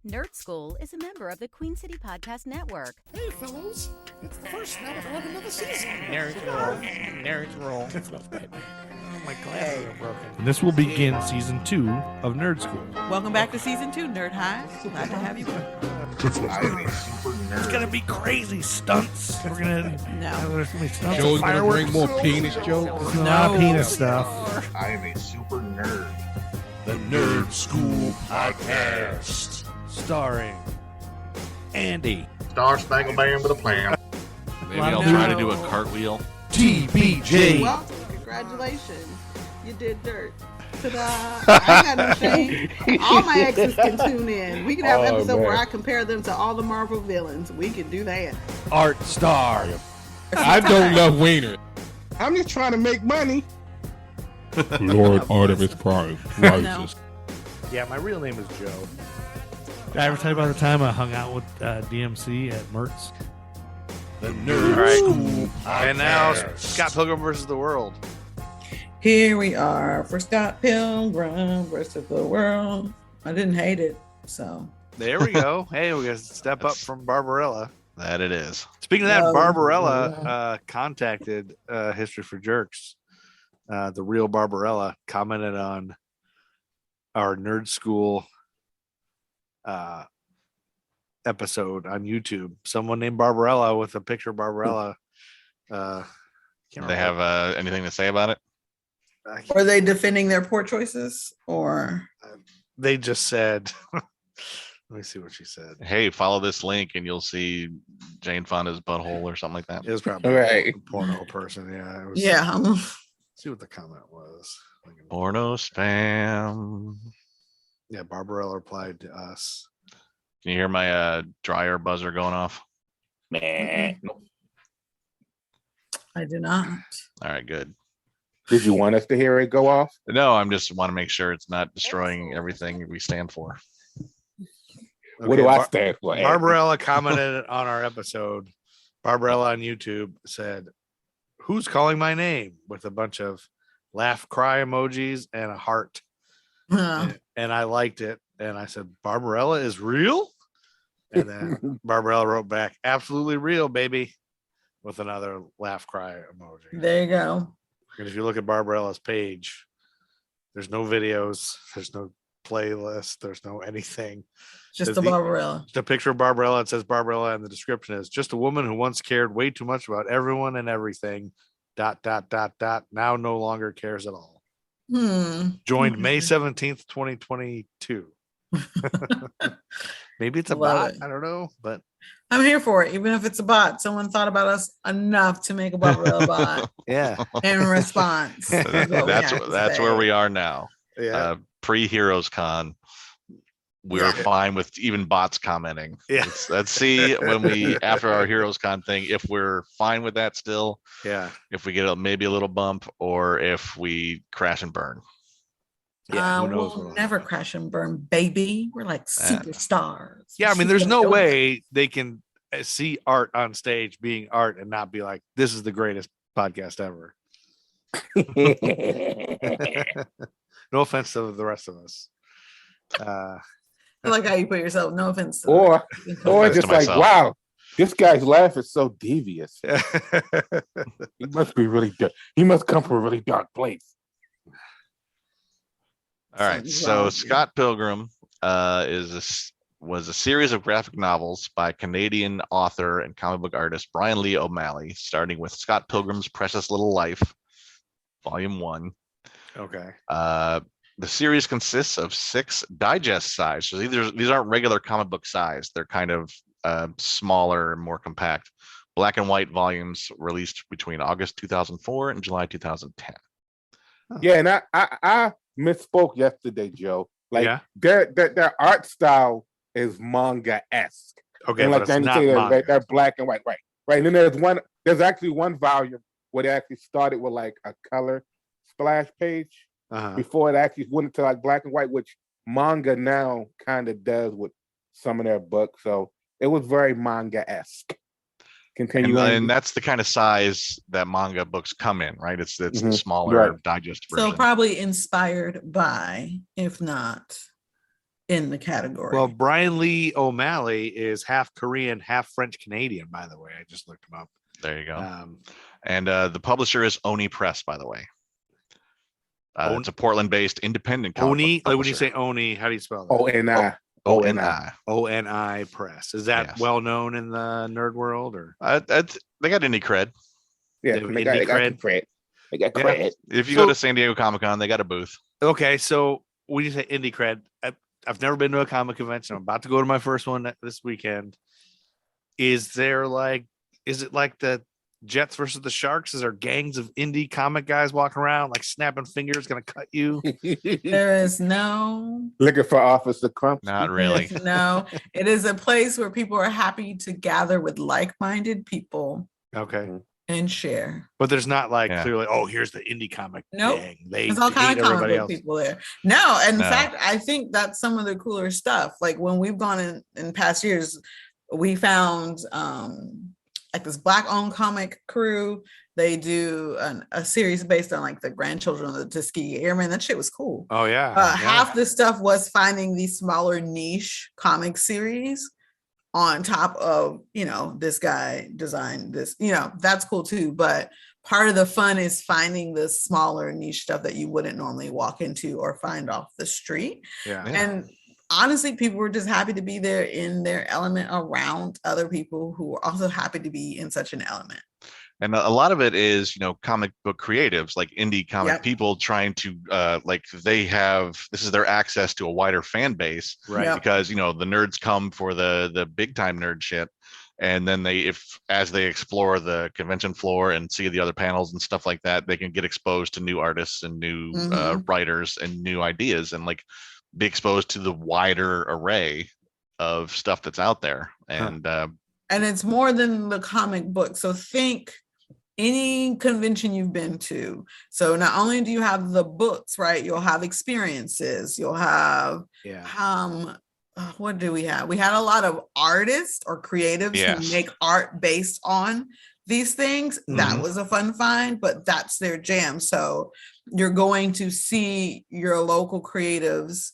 Nerd Skool is a member of the Queen City Podcast Network. Hey, fellows. It's the first night of another season. Nerds roll. Nerds roll. Oh, my glasses are broken. And this will begin season 2 of Nerd Skool. Welcome back to season 2, Nerd High. Glad to have you. It's gonna be crazy stunts. We're gonna there's gonna be stunts. Joe's gonna bring more penis jokes. There's a lot of penis stuff. I am a super nerd. The Nerd Skool Podcast. Starring Andy, Star Spangled Band with a plan. Maybe I'll try to do a cartwheel. TBJ. Welcome. Congratulations. You did dirt. Ta-da. I ain't got no shame. All my exes can tune in. We can have an episode where I compare them to all the Marvel villains. We can do that. Art Star. I don't love Wiener. I'm just trying to make money. Lord Artemis Prime rises. Yeah, my real name is Joe. Did I ever tell you about the time I hung out with DMC at Mertz? The Nerd Skool Podcast. And now Scott Pilgrim versus the World. Here we are for Scott Pilgrim versus the world. I didn't hate it, so. There we go. Hey, we got to step up from Barbarella. That it is. Speaking of that, Barbarella contacted History for Jerks. The real Barbarella commented on our Nerd Skool episode on YouTube. Someone named Barbarella with a picture of Barbarella. Do they have anything to say about it? Are they defending their poor choices, or? They just said, let me see what she said. Hey, follow this link and you'll see Jane Fonda's butthole or something like that. It was probably Right. a porno person. Yeah. It was, Yeah. See what the comment was. Porno spam. Yeah, Barbarella replied to us. Can you hear my dryer buzzer going off? I do not. All right, good. Did you want us to hear it go off? No, I'm just want to make sure it's not destroying everything we stand for. What do I stand for? Barbarella commented on our episode. Barbarella on YouTube said, "Who's calling my name?" with a bunch of laugh cry emojis and a heart. And I liked it. And I said, "Barbarella is real?" And then Barbarella wrote back, "Absolutely real, baby," with another laugh cry emoji. There you go. And if you look at Barbarella's page, there's no videos, there's no playlist, there's no anything. Just a Barbarella. Just a picture of Barbarella. It says Barbarella, and the description is just a woman who once cared way too much about everyone and everything. ... Now no longer cares at all. Joined May 17th, 2022. Maybe it's a bot. I don't know, but I'm here for it. Even if it's a bot, someone thought about us enough to make a Barbarella bot. Yeah. In response. That's where we are now. Yeah. Pre-Heroes Con. We're fine with even bots commenting. Yeah. Let's see when we, after our Heroes Con thing, if we're fine with that still. Yeah. If we get maybe a little bump or if we crash and burn. Yeah. Who knows we'll never crash and burn, baby. We're like superstars. Yeah. I mean, there's no way they can see art on stage being art and not be like, this is the greatest podcast ever. No offense to the rest of us. I like how you put yourself. No offense. Or just like, myself. wow, this guy's laugh is so devious. He must be really dark. He must come from a really dark place. All right. So Scott Pilgrim was a series of graphic novels by Canadian author and comic book artist Brian Lee O'Malley, starting with Scott Pilgrim's Precious Little Life, Volume 1. Okay. The series consists of 6 digest size. So these aren't regular comic book size. They're kind of smaller, more compact, black and white volumes released between August 2004 and July 2010. Yeah, and I misspoke yesterday, Joe. Like their art style is manga-esque. Okay, and but like it's not manga. they're black and white, right? And then there's actually one volume where they actually started with like a color splash page. Before it actually went into like black and white, which manga now kind of does with some of their books. So it was very manga-esque. Continue, and that's the kind of size that manga books come in, right? It's the smaller digest version. So probably inspired by, if not in the category. Well, Brian Lee O'Malley is half Korean, half French Canadian, by the way. I just looked him up. There you go. And the publisher is Oni Press, by the way. It's a Portland-based independent comic Oni. book Like when you publisher. say Oni, how do you spell that? ONI. ONI. ONI Press. Is that Yes. well known in the nerd world, or They got indie cred. Yeah, They- they got indie cred. They got Yeah. cred. If you So- go to San Diego Comic-Con, they got a booth. okay? So when you say indie cred, I've never been to a comic convention. I'm about to go to my first one this weekend. Is it like the Jets versus the Sharks? Is there gangs of indie comic guys walking around like snapping fingers, gonna cut you? There is no. Looking for Officer Crump. Not really. No, it is a place where people are happy to gather with like-minded people Okay, and share. but there's not like Yeah. clearly. Oh, here's the indie comic Nope. gang. They There's all hate kind of comic everybody book else. people there. No, in No. fact, I think that's some of the cooler stuff. Like when we've gone in past years, we found like this Black-owned comic crew. They do a series based on like the grandchildren of the Tuskegee Airmen. That shit was cool. Oh yeah. Half the stuff was finding these smaller niche comic series on top of, this guy designed this, that's cool too. But part of the fun is finding the smaller niche stuff that you wouldn't normally walk into or find off the street. Yeah. And honestly, people were just happy to be there in their element around other people who were also happy to be in such an element. And a lot of it is, comic book creatives, like indie comic Yep. people trying to, this is their access to a wider fan base, Right. Yep. because, the nerds come for the big time nerd shit. And then as they explore the convention floor and see the other panels and stuff like that, they can get exposed to new artists and new writers and new ideas and like be exposed to the wider array of stuff that's out there. And, And it's more than the comic book. So think any convention you've been to. So not only do you have the books, right? You'll have experiences. You'll have what do we have? We had a lot of artists or creatives who make art based on these things. That was a fun find, but that's their jam. So you're going to see your local creatives,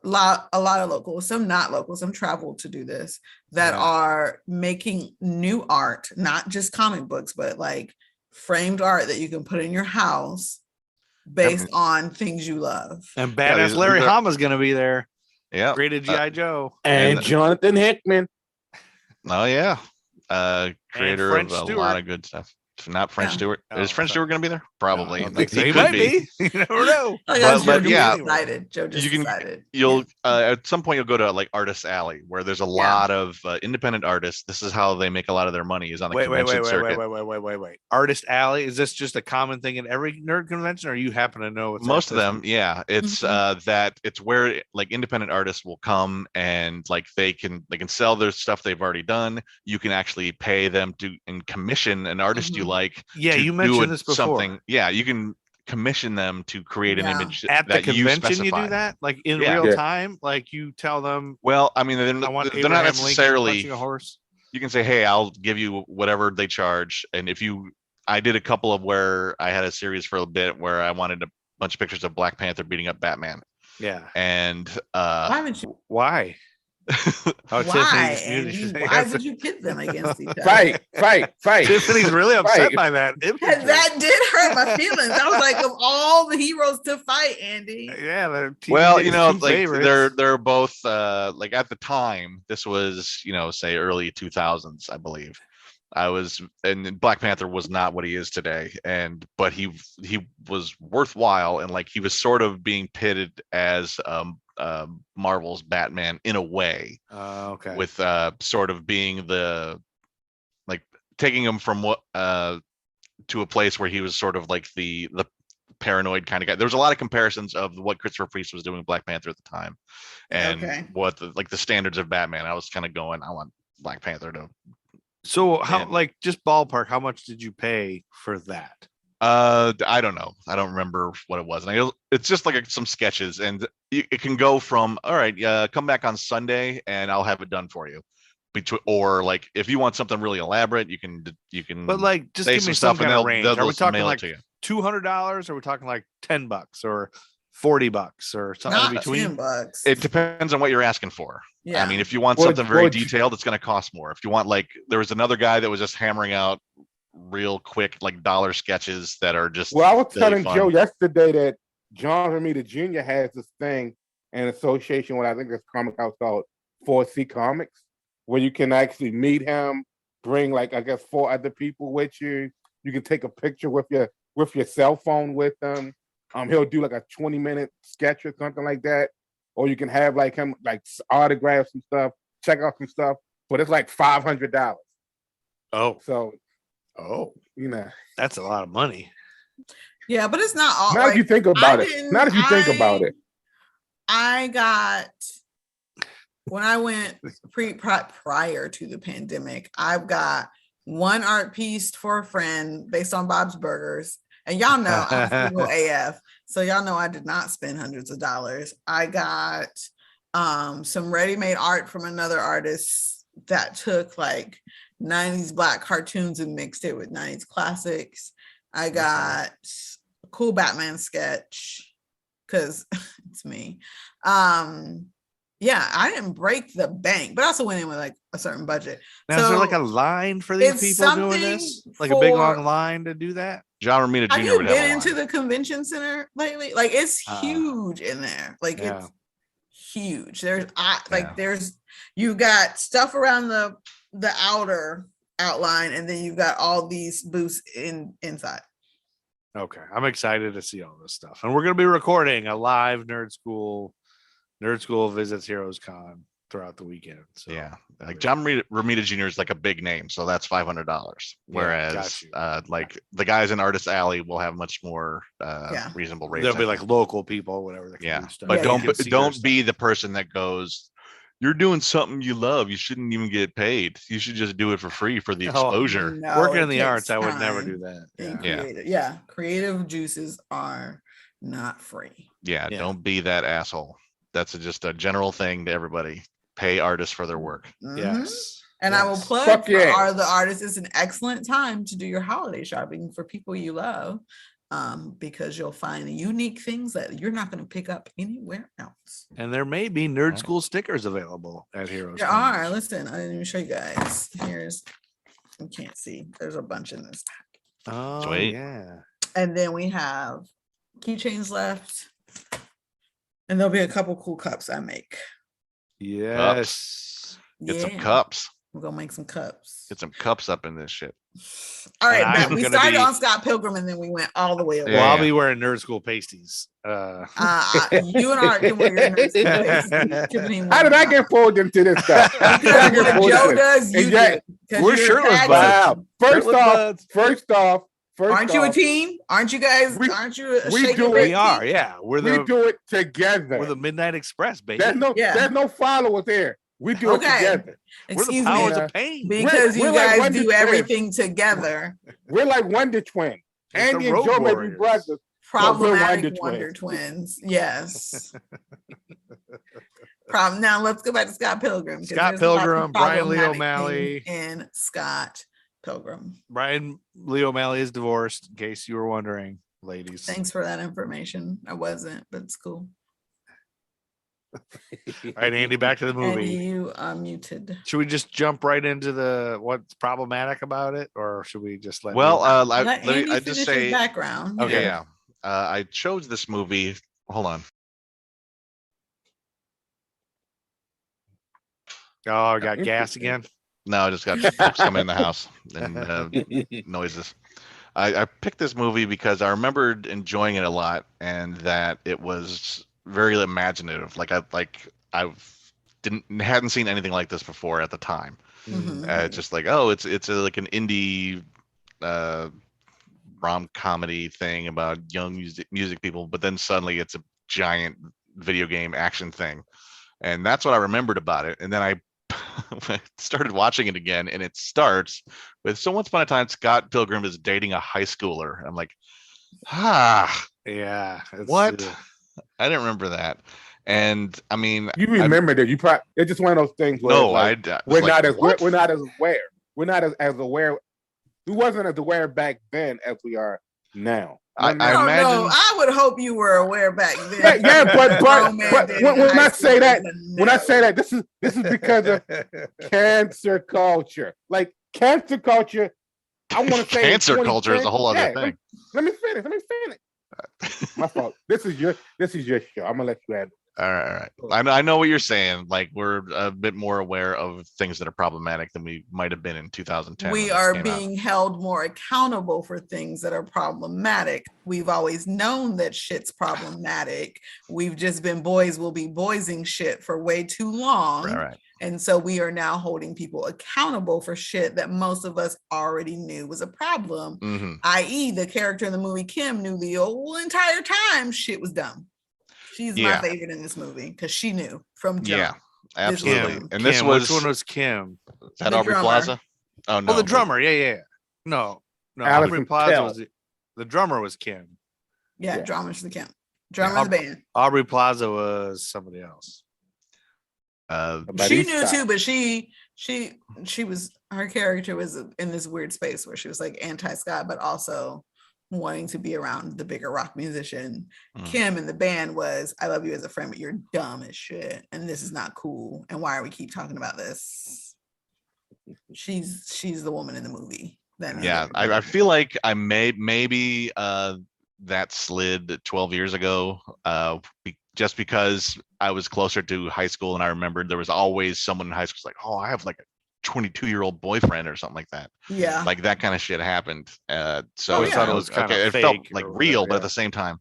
a lot of locals, some not local, some traveled to do this, that are making new art, not just comic books, but like framed art that you can put in your house based on things you love. And badass Larry Hama's gonna be there. Yeah. Created G.I. Joe. And Jonathan Hickman. Oh yeah. Creator French of a Stewart. lot of good stuff. Not French Stewart. Is French Stewart going to be there? Probably. He might be. You never know. But yeah, Joe just decided. You'll at some point you'll go to like Artist Alley where there's a lot of independent artists. This is how they make a lot of their money is on the convention circuit. Wait. Artist Alley, is this just a common thing in every nerd convention, or you happen to know? Most of them, yeah. It's that it's where like independent artists will come and like they can sell their stuff they've already done. You can actually pay them to and commission an artist you like. Yeah, you mentioned this before. Something. Yeah, you can commission them to create an image at the convention. You do that like in real time, like you tell them. Well, I mean, they're not necessarily punching a horse. You can say, "Hey, I'll give you whatever they charge." And I did a couple of where I had a series for a bit where I wanted a bunch of pictures of Black Panther beating up Batman. Yeah, and why haven't you? Why? Why? Why would you pit them against each other? Fight. Tiffany's really upset by that. That did hurt my feelings. I was like, of all the heroes to fight, Andy. Yeah. Well, like they're both like at the time. This was say early 2000s, I believe. And Black Panther was not what he is today, but he was worthwhile, and like he was sort of being pitted as Marvel's Batman in a way. Okay. With sort of being taking him from what to a place where he was sort of like the paranoid kind of guy. There was a lot of comparisons of what Christopher Priest was doing with Black Panther at the time, and what the standards of Batman. I was kind of going, I want Black Panther to. So how just ballpark, how much did you pay for that? I don't know. I don't remember what it was. And it's just like some sketches, and it can go from, all right, come back on Sunday and I'll have it done for you. Or like, if you want something really elaborate, you can. But like, just give me some kind of range. Are we talking like $200? Or are we talking like $10? Or $40 or something Not in between. $10. It depends on what you're asking for. Yeah. I mean, if you want something very detailed, it's going to cost more. If you want, like, there was another guy that was just hammering out real quick, like dollar sketches that are just. Well, I was really telling fun. Joe yesterday that John Romita Jr. has this thing in association with, I think it's a comic house called 4C Comics, where you can actually meet him, bring like, I guess, 4 other people with you. You can take a picture with your cell phone with them. He'll do like a 20-minute sketch or something like that. Or you can have like him like autograph some stuff, check out some stuff, but it's like $500. Oh, So, you know, that's a lot of money. Yeah, but it's not all. Not if you think about it. Not if you think about it. I got when I went prior to the pandemic, I've got one art piece for a friend based on Bob's Burgers. And y'all know I'm single AF. So y'all know I did not spend hundreds of dollars. I got some ready-made art from another artist that took like 90s Black cartoons and mixed it with 90s classics. I got a cool Batman sketch because it's me. Yeah, I didn't break the bank, but I also went in with like a certain budget. Now, so is there like a line for these people doing this? Like a big long line to do that? John Romita Jr. Have you would have been a into line. the convention center lately? Like it's huge in there. Like it's huge. There's you got stuff around the outer outline, and then you've got all these booths inside. Okay, I'm excited to see all this stuff, and we're going to be recording a live Nerd Skool visits Heroes Con throughout the weekend. So yeah, like John Romita Jr. is like a big name, so that's $500. Whereas like the guys in Artist Alley will have much more reasonable rates. They'll be like local people, whatever. That can do stuff. But don't be the person that goes, you're doing something you love. You shouldn't even get paid. You should just do it for free for the exposure. No, working in the arts, I would never do that. Yeah. Creative juices are not free. Yeah, don't be that asshole. That's just a general thing to everybody. Pay artists for their work. Mm-hmm. Yes. And I will plug for the artists. It's an excellent time to do your holiday shopping for people you love, because you'll find unique things that you're not going to pick up anywhere else. And there may be Nerd Skool stickers available at Heroes. There are. Listen, I didn't even show you guys. You can't see. There's a bunch in this pack. Oh, sweet. Yeah. And then we have keychains left. And there'll be a couple cool cups I make. Yes. Get some cups. We're gonna make some cups. Get some cups up in this shit. All right, we started on Scott Pilgrim and then we went all the way away. Well, I'll be wearing Nerd Skool pasties. You and Art can wear your Nerd Skool pasties. How did I get pulled into this stuff? Joe does, you do. We're shirtless, wow. First off, aren't you a team? Aren't you guys? Aren't you a we do it? We are, yeah. We do it together. We're the Midnight Express, baby. There's no followers here. We do it together. Excuse we're the powers me. of pain. Because you we're guys like do everything together. We're like Wonder Twins. Andy and Joe may be brothers. Problematic Wonder Twins. Yes. Now let's go back to Scott Pilgrim. Scott Pilgrim, Brian Lee O'Malley, and Scott Pilgrim. Brian Lee O'Malley is divorced, in case you were wondering, ladies. Thanks for that information. I wasn't, but it's cool. All right, Andy, back to the movie. Andy, you are muted. Should we just jump right into what's problematic about it, or should we just let? I just say background. Okay, yeah. I chose this movie. Hold on. Oh, I got gas again. No, I just got folks coming in the house and noises. I picked this movie because I remembered enjoying it a lot, and that it was very imaginative. Hadn't seen anything like this before at the time. Mm-hmm. Just like, it's like an indie rom comedy thing about young music people, but then suddenly it's a giant video game action thing, and that's what I remembered about it. And then I started watching it again, and it starts with "So Once Upon a Time, Scott Pilgrim is dating a high schooler." I'm like, yeah, what? I didn't remember that. And I mean, you remember that? You probably it's just one of those things. Where we're not as aware. We're not as aware. We wasn't as aware back then as we are now. I No, imagine. I would hope you were aware back then. Yeah, but Romantic when high I say that, school, when I no. say that, this is because of cancer culture. Like cancer culture, I want to say in Cancer culture is a 2010 whole other yeah, thing. Let me finish. My fault. This is your show. I'm gonna let you add. All right. I know what you're saying. Like we're a bit more aware of things that are problematic than we might have been in 2010. We are being held more accountable for things that are problematic. We've always known that shit's problematic. We've just been boys will be boysing shit for way too long. Right. And so we are now holding people accountable for shit that most of us already knew was a problem. Mm-hmm. I.e., the character in the movie Kim knew the whole entire time shit was dumb. She's my favorite in this movie because she knew from jump. Yeah, absolutely. Kim, and this was which one was Kim? Is that Aubrey Plaza? Oh no, the drummer. Yeah. No. Alison Aubrey Plaza Tell. was the drummer was Kim. Yeah, drummer's the Kim. Drummer of the band. Aubrey Plaza was somebody else. She knew too, but she was her character was in this weird space where she was like anti-Scott, but also wanting to be around the bigger rock musician. Kim in the band was, I love you as a friend, but you're dumb as shit, and this is not cool. And why are we keep talking about this? She's the woman in the movie. I feel like I maybe that slid 12 years ago, just because I was closer to high school, and I remembered there was always someone in high school like, oh, I have like a 22-year-old boyfriend or something like that. Yeah, like that kind of shit happened. So I thought it was kind of it fake felt like or real, whatever, but at the same time,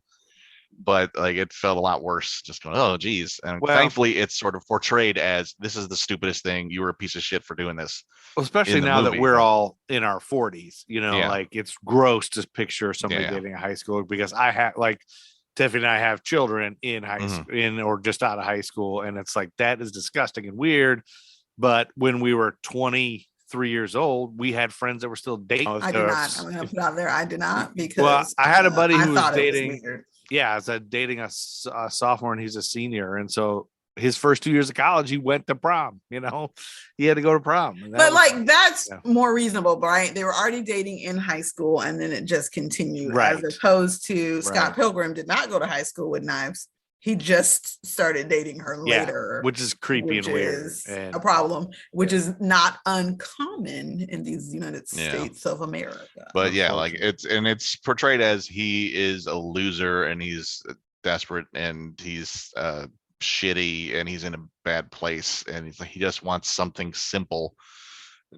but like it felt a lot worse. Just going, oh geez. And Well, thankfully, it's sort of portrayed as this is the stupidest thing. You were a piece of shit for doing this. Well, especially now that we're all in our 40s, like it's gross to picture somebody dating a high schooler, because I have like Tiffany and I have children in high school, or just out of high school, and it's like that is disgusting and weird. But when we were 23 years old, we had friends that were still dating. I did not. I'm gonna put out there. I did not, because I had a buddy who was dating. I was dating a sophomore, and he's a senior, and so his first 2 years of college, he went to prom. He had to go to prom. But that's more reasonable, right? They were already dating in high school, and then it just continued. Right. As opposed to Scott Pilgrim did not go to high school with knives. He just started dating her later, which is creepy and weird. Is a problem, which is not uncommon in these United States of America. But like it's portrayed as he is a loser, and he's desperate, and he's shitty, and he's in a bad place, and he's like, he just wants something simple.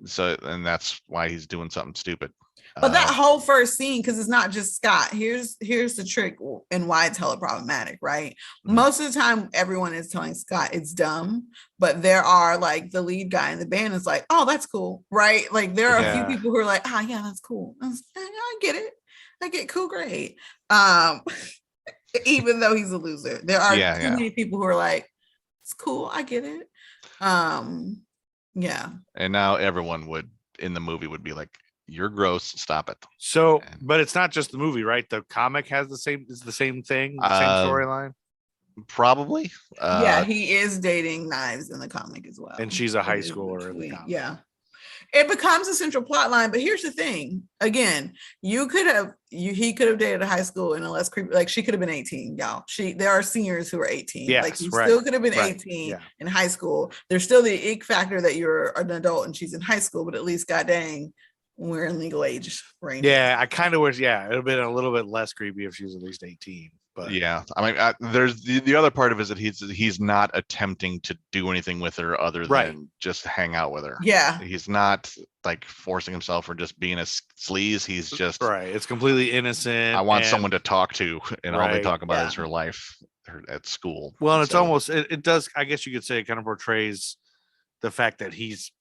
So, and that's why he's doing something stupid. But that whole first scene, because it's not just Scott. Here's the trick and why it's hella problematic, right? Most of the time, everyone is telling Scott it's dumb, but there are like the lead guy in the band is like, oh, that's cool, right? Like there are a few people who are like, oh yeah, that's cool. I get it. I get cool, great. Even though he's a loser, there are too many people who are like, it's cool, I get it. Yeah. And now everyone in the movie would be like, you're gross, stop it. So, but it's not just the movie, right? The comic has the same thing, same storyline. Probably. He is dating Knives in the comic as well, and she's a high schooler in the comic. Yeah, it becomes a central plot line. But here's the thing: again, he could have dated a high school in a less creepy. Like she could have been 18, y'all. There are seniors who are 18. Yes, like he still could have been 18 in high school. There's still the ick factor that you're an adult and she's in high school, but at least, god dang, we're in legal age range. Yeah, I kind of wish. Yeah, it would have been a little bit less creepy if she was at least 18. But yeah, I mean, there's the other part of it is that he's not attempting to do anything with her other than just hang out with her. Yeah, he's not like forcing himself or just being a sleaze. He's just It's completely innocent. I want someone to talk to, and all they talk about is her life at school. Well, and it's almost it does. I guess you could say it kind of portrays the fact that he's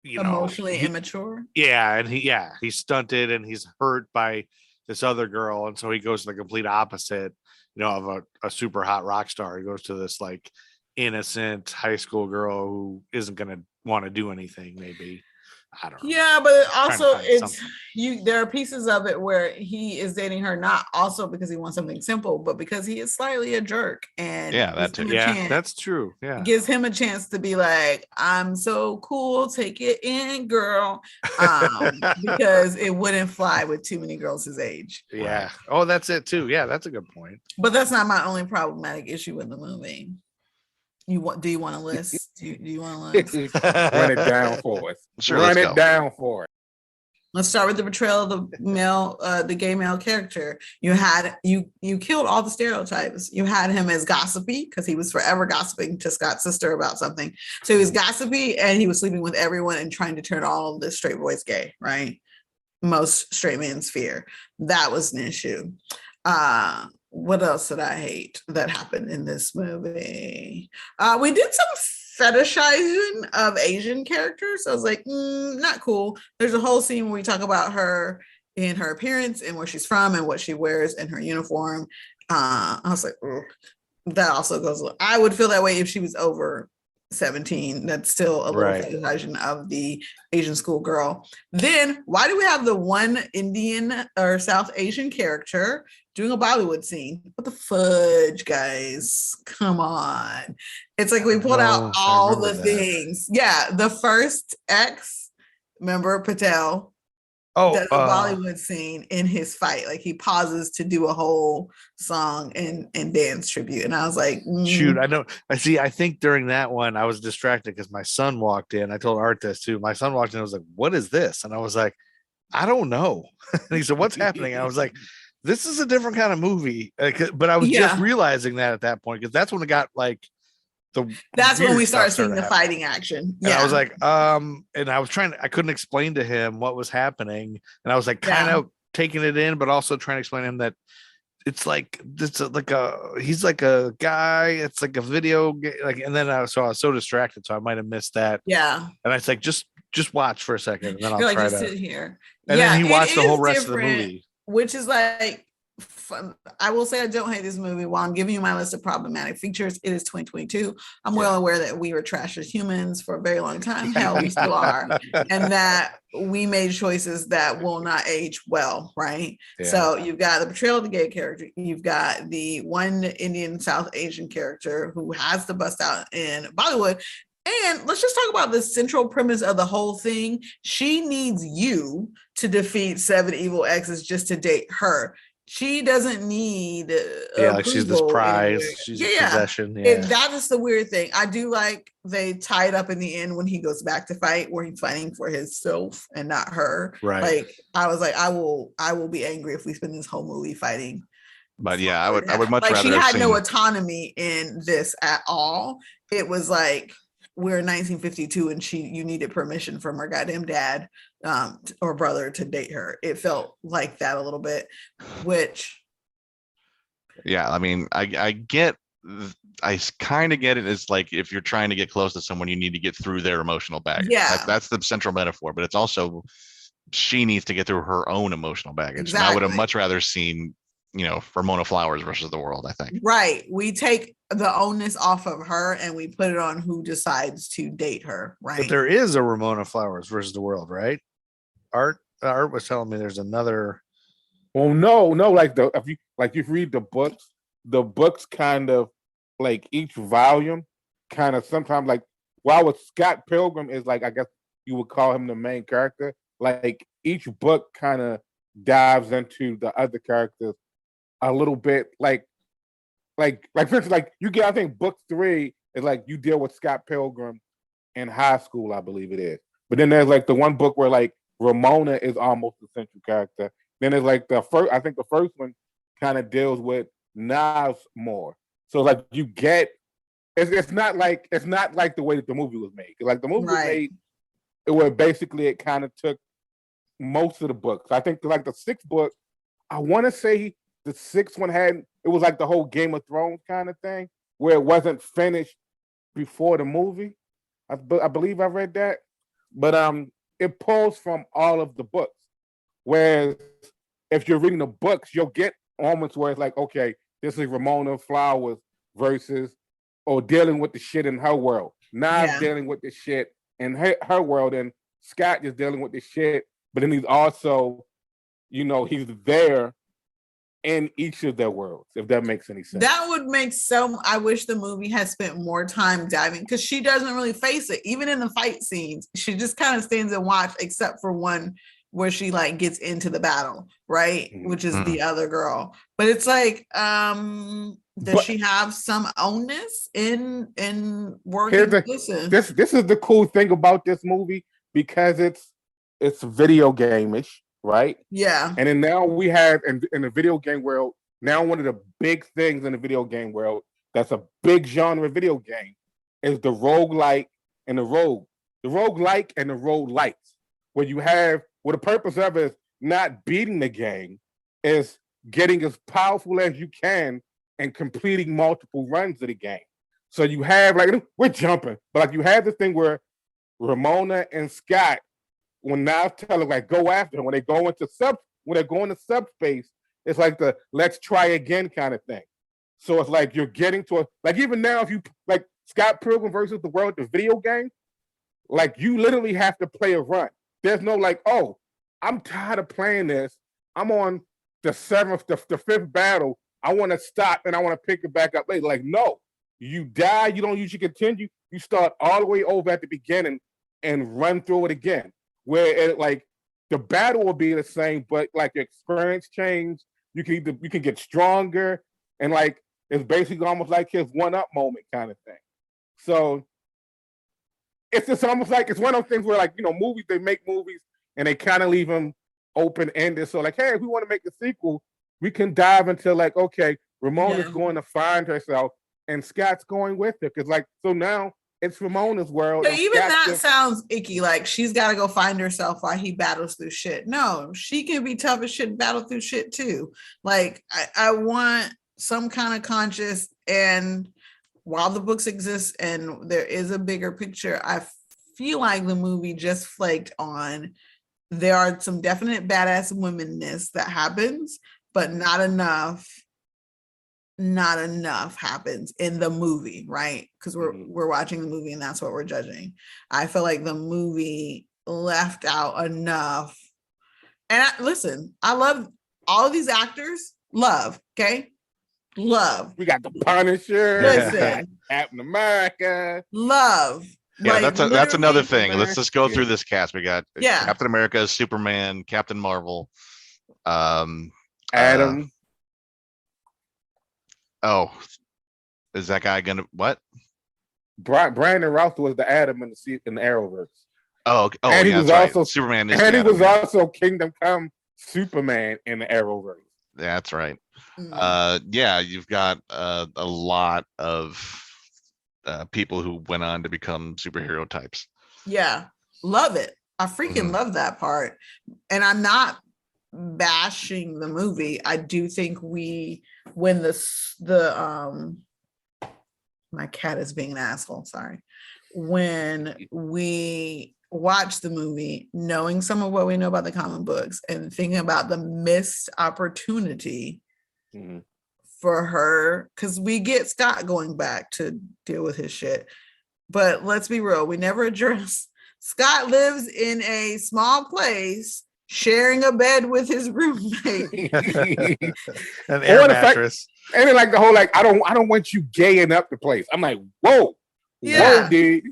emotionally immature. Yeah, and he's stunted and he's hurt by this other girl, and so he goes to the complete opposite, of a super hot rock star. He goes to this like innocent high school girl who isn't gonna want to do anything. Maybe I don't know. Yeah, but it Trying to also find it's something. there are pieces of it where he is dating her not also because he wants something simple, but because he is slightly a jerk and Yeah, that gives him too. a Yeah, chance- that's true. Yeah. gives him a chance to be like, I'm so cool, take it in, girl. Because it wouldn't fly with too many girls his age. Yeah. Oh, that's it too. Yeah, that's a good point. But that's not my only problematic issue with the movie. Do you want to list? Do you want to list? Run it down for us. Sure, Run let's it go. down for us. Let's start with the portrayal of the male, the gay male character. You killed all the stereotypes. You had him as gossipy because he was forever gossiping to Scott's sister about something. So he was gossipy and he was sleeping with everyone and trying to turn all of the straight boys gay, right? Most straight men's fear. That was an issue. What else did I hate that happened in this movie? We did some fetishizing of Asian characters. I was like, not cool. There's a whole scene where we talk about her in her appearance and where she's from and what she wears in her uniform. I was like, ugh. That also goes. I would feel that way if she was over 17. That's still a little fetishizing of the Asian school girl. Then why do we have the one Indian or South Asian character doing a Bollywood scene? What the fudge, guys? Come on. It's like we pulled out all the things. Yeah, the first ex member, Patel, does a Bollywood scene in his fight. Like he pauses to do a whole song and dance tribute. And I was like, shoot, I know. I think during that one I was distracted because my son walked in. I told Art this too. My son walked in. I was like, what is this? And I was like, I don't know. And he said, what's happening? And I was like, this is a different kind of movie. But I was just realizing that at that point, because that's when it got like that's when we started seeing the fighting action. And I was like, and I was I couldn't explain to him what was happening. And I was like kind of taking it in, but also trying to explain to him that it's like he's like a guy, it's like a video game, like, and then I was so distracted, so I might have missed that. Yeah. And I was like, just watch for a second, and then I'll You're try like, to sit here. And then he watched the whole rest of the movie. Which is like fun. I will say I don't hate this movie. While I'm giving you my list of problematic features, it is 2022. I'm well aware that we were trash as humans for a very long time. Hell, we still are. And that we made choices that will not age well, right? Yeah. So you've got the portrayal of the gay character. You've got the one Indian South Asian character who has to bust out in Bollywood. And let's just talk about the central premise of the whole thing. She needs you to defeat 7 evil exes just to date her. She doesn't need like she's this prize. Anyway. She's a possession. Yeah. That is the weird thing. I do like they tie it up in the end when he goes back to fight, where he's fighting for himself and not her. Right. Like I was like, I will be angry if we spend this whole movie fighting. But yeah, I would much rather. She had no autonomy in this at all. It was like, we're in 1952 and you needed permission from her goddamn dad or brother to date her. It felt like that a little bit, which. Yeah, I mean, I kind of get it. It's like if you're trying to get close to someone, you need to get through their emotional baggage. Yeah. That's the central metaphor, but it's also she needs to get through her own emotional baggage. Exactly. And I would have much rather seen, Ramona Flowers versus the world, I think. Right. We take the onus off of her and we put it on who decides to date her. Right. But there is a Ramona Flowers versus the world, right? Art was telling me there's another. Well, no. Like if you read the books kind of like each volume kind of sometimes like while with Scott Pilgrim is like, I guess you would call him the main character. Like each book kind of dives into the other characters a little bit, like for instance, like you get, I think book 3 is like you deal with Scott Pilgrim in high school, I believe it is. But then there's like the one book where like Ramona is almost the central character. Then there's like the first one kind of deals with Nas more. So like you get, it's not like the way that the movie was made. Like the movie was made, it kind of took most of the books. I think like the 6th book, I want to say the 6th one it was like the whole Game of Thrones kind of thing where it wasn't finished before the movie. I believe I read that, but it pulls from all of the books. Whereas if you're reading the books, you'll get moments where it's like, okay, this is Ramona Flowers versus or dealing with the shit in her world. Now dealing with the shit in her world, and Scott just dealing with this shit, but then he's also, he's there in each of their worlds, if that makes any sense. That would make I wish the movie had spent more time diving, because she doesn't really face it. Even in the fight scenes, she just kind of stands and watch, except for one where she like gets into the battle, right? Which is the other girl. But it's like, does she have some ownness in working? This is the cool thing about this movie, because it's video game-ish, right? Yeah. And then now we have in the video game world, now one of the big things in the video game world that's a big genre video game is the roguelike and the rogue. The roguelike and the roguelites, where the purpose of it is not beating the game, is getting as powerful as you can and completing multiple runs of the game. So you have, like, we're jumping, but like you have this thing where Ramona and Scott, when now tell them like go after them, when they're going to subspace, it's like the let's try again kind of thing. So it's like you're getting to like, even now, if you like Scott Pilgrim versus the World, the video game, like you literally have to play a run. There's no like, oh, I'm tired of playing this. I'm on the fifth battle. I want to stop and I want to pick it back up later. Like, no, you die. You don't usually continue. You start all the way over at the beginning and run through it again. Where like the battle will be the same, but like your experience change. You can get stronger, and like it's basically almost like his 1-up moment kind of thing. So it's just almost like it's one of those things where, like, movies, they make movies and they kind of leave them open-ended. So like, hey, if we want to make a sequel, we can dive into like, okay, Ramona's going to find herself and Scott's going with her. Because like, so now it's Ramona's world. But even that sounds icky. Like she's got to go find herself while he battles through shit. No, she can be tough as shit and battle through shit too. Like I want some kind of conscious, and while the books exist and there is a bigger picture, I feel like the movie just flaked on. There are some definite badass womenness that happens, but not enough happens in the movie, right? Because we're watching the movie and that's what we're judging. I feel like the movie left out enough. And I love all of these actors. Love. We got the Punisher. Listen, Captain America. Love. Yeah, like, that's another thing. Let's just go through this cast. We got Yeah. Captain America, Superman, Captain Marvel, Adam. Is that guy gonna what? Brandon Routh was the Adam in the Arrowverse. And he was also Superman. And he was also Kingdom Come Superman in the Arrowverse. That's right. You've got a lot of people who went on to become superhero types. Yeah, love it. I freaking love that part. And I'm not bashing the movie. I do think when my cat is being an asshole, sorry. When we watch the movie, knowing some of what we know about the comic books and thinking about the missed opportunity for her, because we get Scott going back to deal with his shit. But let's be real, we never address Scott lives in a small place sharing a bed with his roommate. An air mattress. And then like the whole like, I don't want you gaying up the place. I'm like, whoa, dude.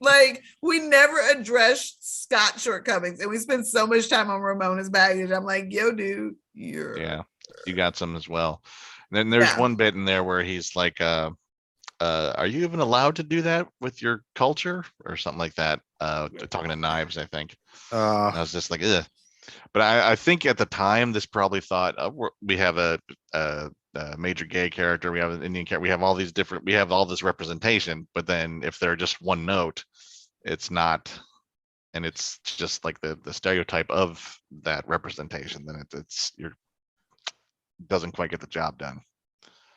Like we never addressed Scott's shortcomings, and we spend so much time on Ramona's baggage. I'm like, yo, dude, you got some as well. And then there's one bit in there where he's like, are you even allowed to do that with your culture or something like that? Talking to Knives, I think. I was just like, ugh. But I think at the time, this probably thought we have a major gay character, we have an Indian character, we have all this representation. But then if they're just one note, it's not, and it's just like the stereotype of that representation. Then it doesn't quite get the job done.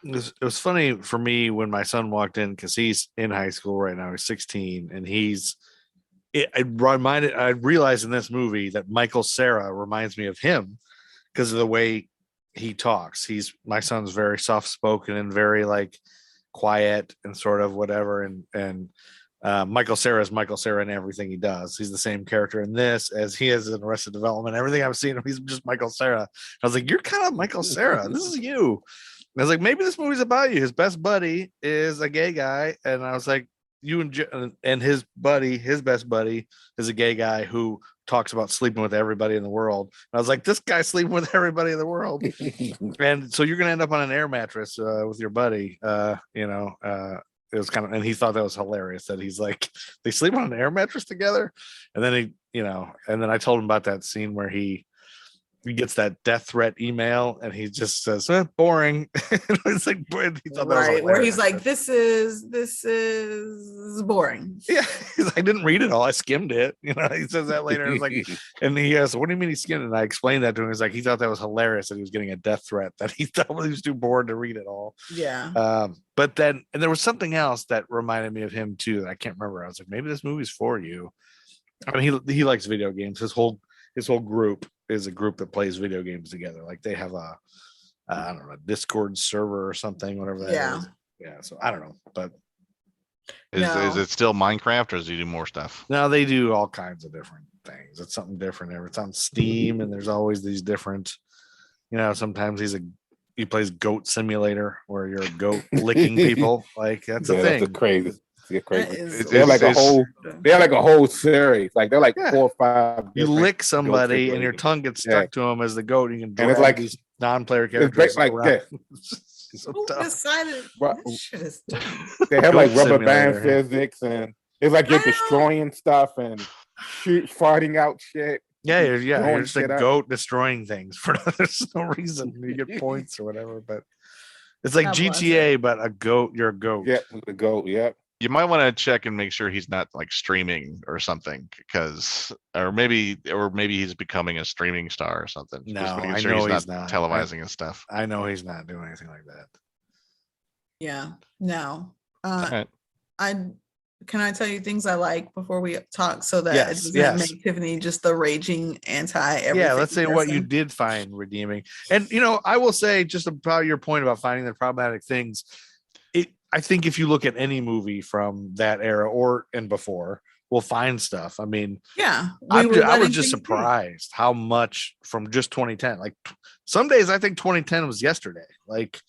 It was funny for me when my son walked in, because he's in high school right now. He's 16, and I realized in this movie that Michael Cera reminds me of him because of the way he talks. My son's very soft spoken and very like quiet and sort of whatever. And Michael Cera is Michael Cera in everything he does. He's the same character in this as he is in Arrested Development. Everything I've seen him, he's just Michael Cera. I was like, you're kind of Michael Cera. This is you. And I was like, maybe this movie's about you. His best buddy is a gay guy, and I was like, and his best buddy is a gay guy who talks about sleeping with everybody in the world. And I was like, this guy's sleeping with everybody in the world. And so you're gonna end up on an air mattress with your buddy. It was kind of, and he thought that was hilarious that he's like, they sleep on an air mattress together. And then and then I told him about that scene where he gets that death threat email and he just says, boring. It's like, he thought that was where he's like, this is boring. Yeah, he's like, I didn't read it all. I skimmed it. He says that later. It's like, and he goes, what do you mean he skimmed it? And I explained that to him. He's like, he thought that was hilarious that he was getting a death threat, that he thought he was too bored to read it all. Yeah. But then, and there was something else that reminded me of him too that I can't remember. I was like, maybe this movie's for you. I mean, he likes video games. His whole group is a group that plays video games together. Like they have a I don't know, Discord server or something, whatever that is. Yeah. So I don't know, but is it still Minecraft or does he do more stuff? No, they do all kinds of different things. It's something different. It's on Steam, and there's always these different. Sometimes he plays Goat Simulator, where you're a goat licking people. Like that's a thing. That's crazy. They're like a whole series. Like they're like 4 or 5. You lick somebody and your tongue gets stuck to them as the goat. You can drag like these non-player characters. It's like this. So who decided this shit is they have like rubber band physics, and it's like you're destroying stuff and farting out shit. Yeah, you're just a goat destroying things for there's no reason. You get points or whatever, but it's like GTA, but a goat. You're a goat. Yeah, the goat. Yeah. You might want to check and make sure he's not like streaming or something, or maybe he's becoming a streaming star or something. No, I know he's not televising his stuff. I know he's not doing anything like that. Yeah, no. Right. Can I tell you things I like before we talk, so that it doesn't make Tiffany just the raging anti-everything? Yeah, let's say what you did find redeeming. And I will say, just about your point about finding the problematic things, I think if you look at any movie from that era and before, we'll find stuff. I mean, I was just surprised how much from just 2010. Like some days I think 2010 was yesterday. Like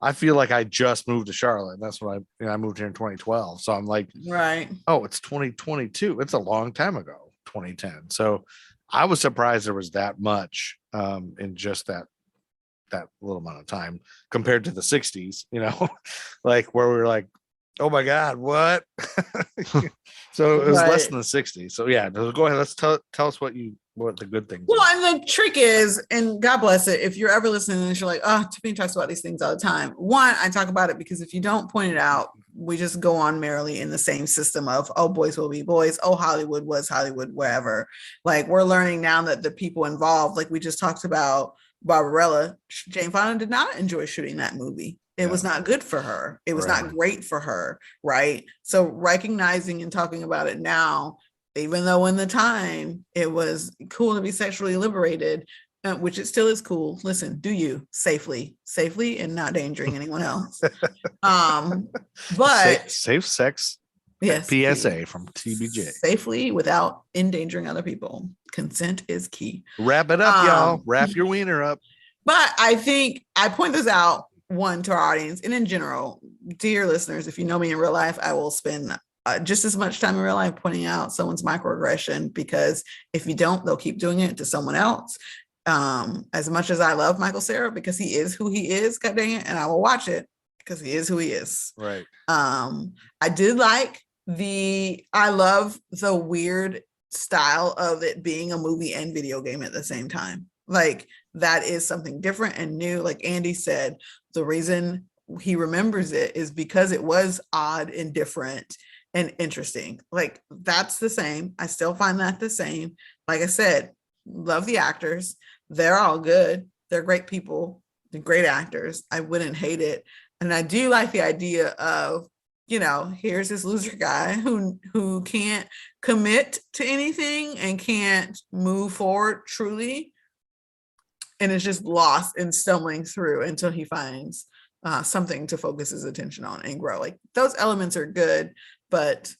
I feel like I just moved to Charlotte, and that's when I moved here in 2012. So I'm like, right. Oh, it's 2022. It's a long time ago, 2010. So I was surprised there was that much in just that little amount of time compared to the 60s, like where we were like, oh my God, what? So it was less than the 60s. So yeah, go ahead. Let's tell us what the good things are. And the trick is, and God bless it, if you're ever listening and you're like, oh, Tiffany talks about these things all the time. One, I talk about it because if you don't point it out, we just go on merrily in the same system of, oh, boys will be boys. Oh, Hollywood was Hollywood, wherever. Like we're learning now that the people involved, like we just talked about, Barbarella, Jane Fonda did not enjoy shooting that movie. It was not good for her. It was not great for her, right? So recognizing and talking about it now, even though in the time it was cool to be sexually liberated, which it still is cool. Listen, do you safely and not endangering anyone else. But safe sex. Yes. PSA from TBJ. Safely without endangering other people. Consent is key. Wrap it up, y'all. Wrap your wiener up. But I think I point this out, one, to our audience, and in general, dear listeners, if you know me in real life, I will spend just as much time in real life pointing out someone's microaggression, because if you don't, they'll keep doing it to someone else. As much as I love Michael Cera because he is who he is, god dang it, and I will watch it because he is who he is. Right. I did like I love the weird style of it being a movie and video game at the same time. Like that is something different and new. Like Andy said, the reason he remembers it is because it was odd and different and interesting. Like that's the same. I still find that the same. Like I said, love the actors. They're all good. They're great people. They're great actors. I wouldn't hate it. And I do like the idea of, here's this loser guy who can't commit to anything and can't move forward truly. And is just lost and stumbling through until he finds something to focus his attention on and grow. Like those elements are good, but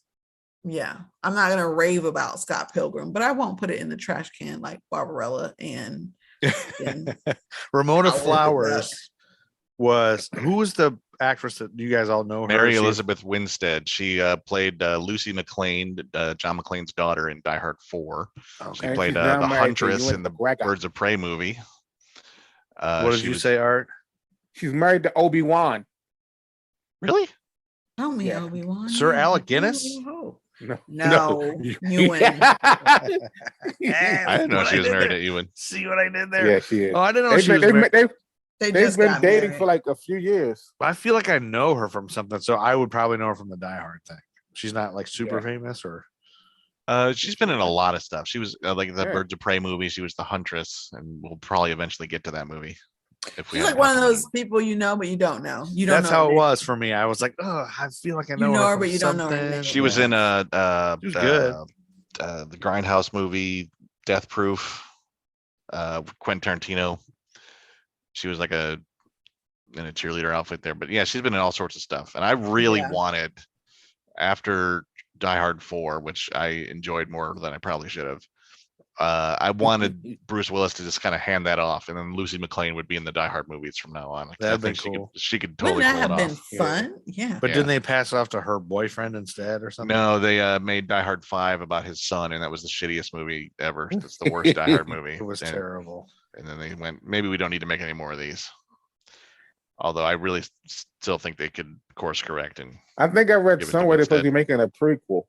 Yeah, I'm not gonna rave about Scott Pilgrim, but I won't put it in the trash can like Barbarella and Ramona Howard the Flowers who was the actress that you guys all know her? Mary Elizabeth Winstead. She played Lucy McLean, John McClane's daughter in Die Hard 4. She Okay, played she's now the married to Huntress Ewan in the McGregor. Birds of Prey movie. What did you say, Art? She's married to Obi-Wan. Really? Tell me, Yeah. Obi-Wan. Sir Yeah, Alec I really Guinness? hope. No, No, Ewan. I didn't know she was married to Ewan. See what I did there? Yeah, she is. Oh, I didn't know she was married. They They've just been got dating married. for like a few years. I feel like I know her from something, so I would probably know her from the Die Hard thing. She's not like super famous, or She's been in a lot of stuff. She was like the Yeah. Birds of Prey movie. She was the Huntress, and we'll probably eventually get to that movie. If we She's have like one of time. those people you know, but you don't know. You don't that's know. how her it name. was for me. I was like, oh, I feel like I know, know her, from but you don't know her something. name. She was in She was good. The Grindhouse movie, Death Proof, Quentin Tarantino. She was like in a cheerleader outfit there, but yeah, she's been in all sorts of stuff. And I really wanted, after Die Hard 4, which I enjoyed more than I probably should have. I wanted Bruce Willis to just kind of hand that off, and then Lucy McLean would be in the Die Hard movies from now on. That'd I think been cool. She could totally Wouldn't that pull have it been off. fun? Yeah. But Yeah. didn't they pass it off to her boyfriend instead or something? No, they made Die Hard 5 about his son, and that was the shittiest movie ever. That's the worst Die Hard movie. It was terrible. And then they went, maybe we don't need to make any more of these. Although I really still think they could course correct. And I think I read Give it to somewhere they're supposed to be Winstead. making a prequel,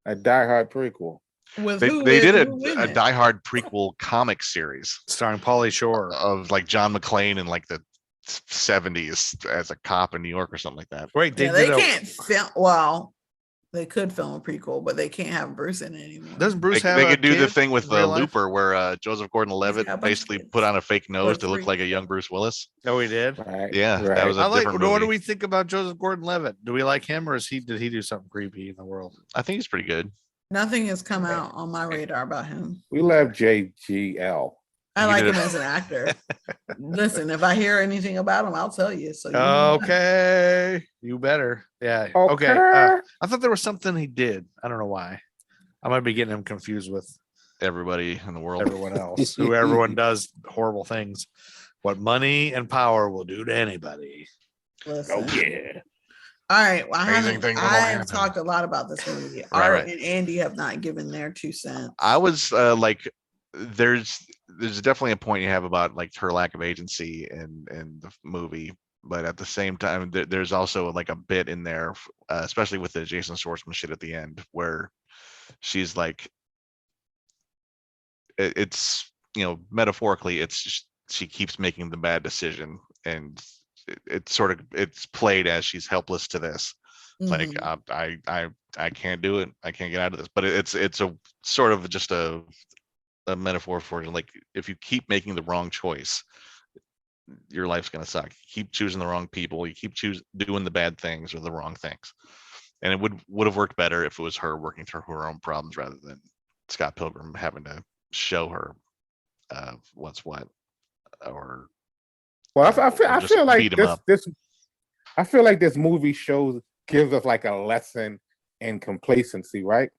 a Die Hard prequel. With they who did who in a it? Die Hard prequel comic series Starring Pauly Shore. of like John McClane in like the 70s as a cop in New York or something like that. Wait, Yeah, they can't film. Well, they could film a prequel, but they can't have Bruce in it anymore. Doesn't Bruce They, have? they a could do the kid thing with in the real life? Looper where Joseph Gordon-Levitt got a bunch of basically kids. put on a fake nose Or to look like a three young kids. Bruce Willis. Oh, he did. Right. Yeah, right. that was a I like. different What do movie. we think about Joseph Gordon-Levitt? Do we like him, or did he do something creepy in the world? I think he's pretty good. Nothing has come out on my radar about him. We love JGL. I You like did him it. as an actor. Listen, if I hear anything about him, I'll tell you. So you know. Okay, you better. Yeah. Okay. I thought there was something he did. I don't know why. I might be getting him confused with Everybody in the world. everyone else. Who everyone does horrible things. What money and power will do to anybody. Listen. Yeah. All right. Well, Amazing things will I have happen. talked a lot about this movie. Right, Art right. and Andy have not given their 2 cents. I was like, there's definitely a point you have about like her lack of agency in the movie, but at the same time, there's also like a bit in there, especially with the Jason Schwartzman shit at the end, where she's like, it's metaphorically, it's just, she keeps making the bad decision, and it's sort of it's played as she's helpless to this. Like Mhm. I can't do it. I can't get out of this. But it's a sort of just a metaphor for like, if you keep making the wrong choice, your life's gonna suck. You keep choosing the wrong people. You keep doing the bad things or the wrong things. And it would have worked better if it was her working through her own problems rather than Scott Pilgrim having to show her what's what. Or Well, I just feel like beat 'em up. I feel like this movie gives us like a lesson in complacency, right?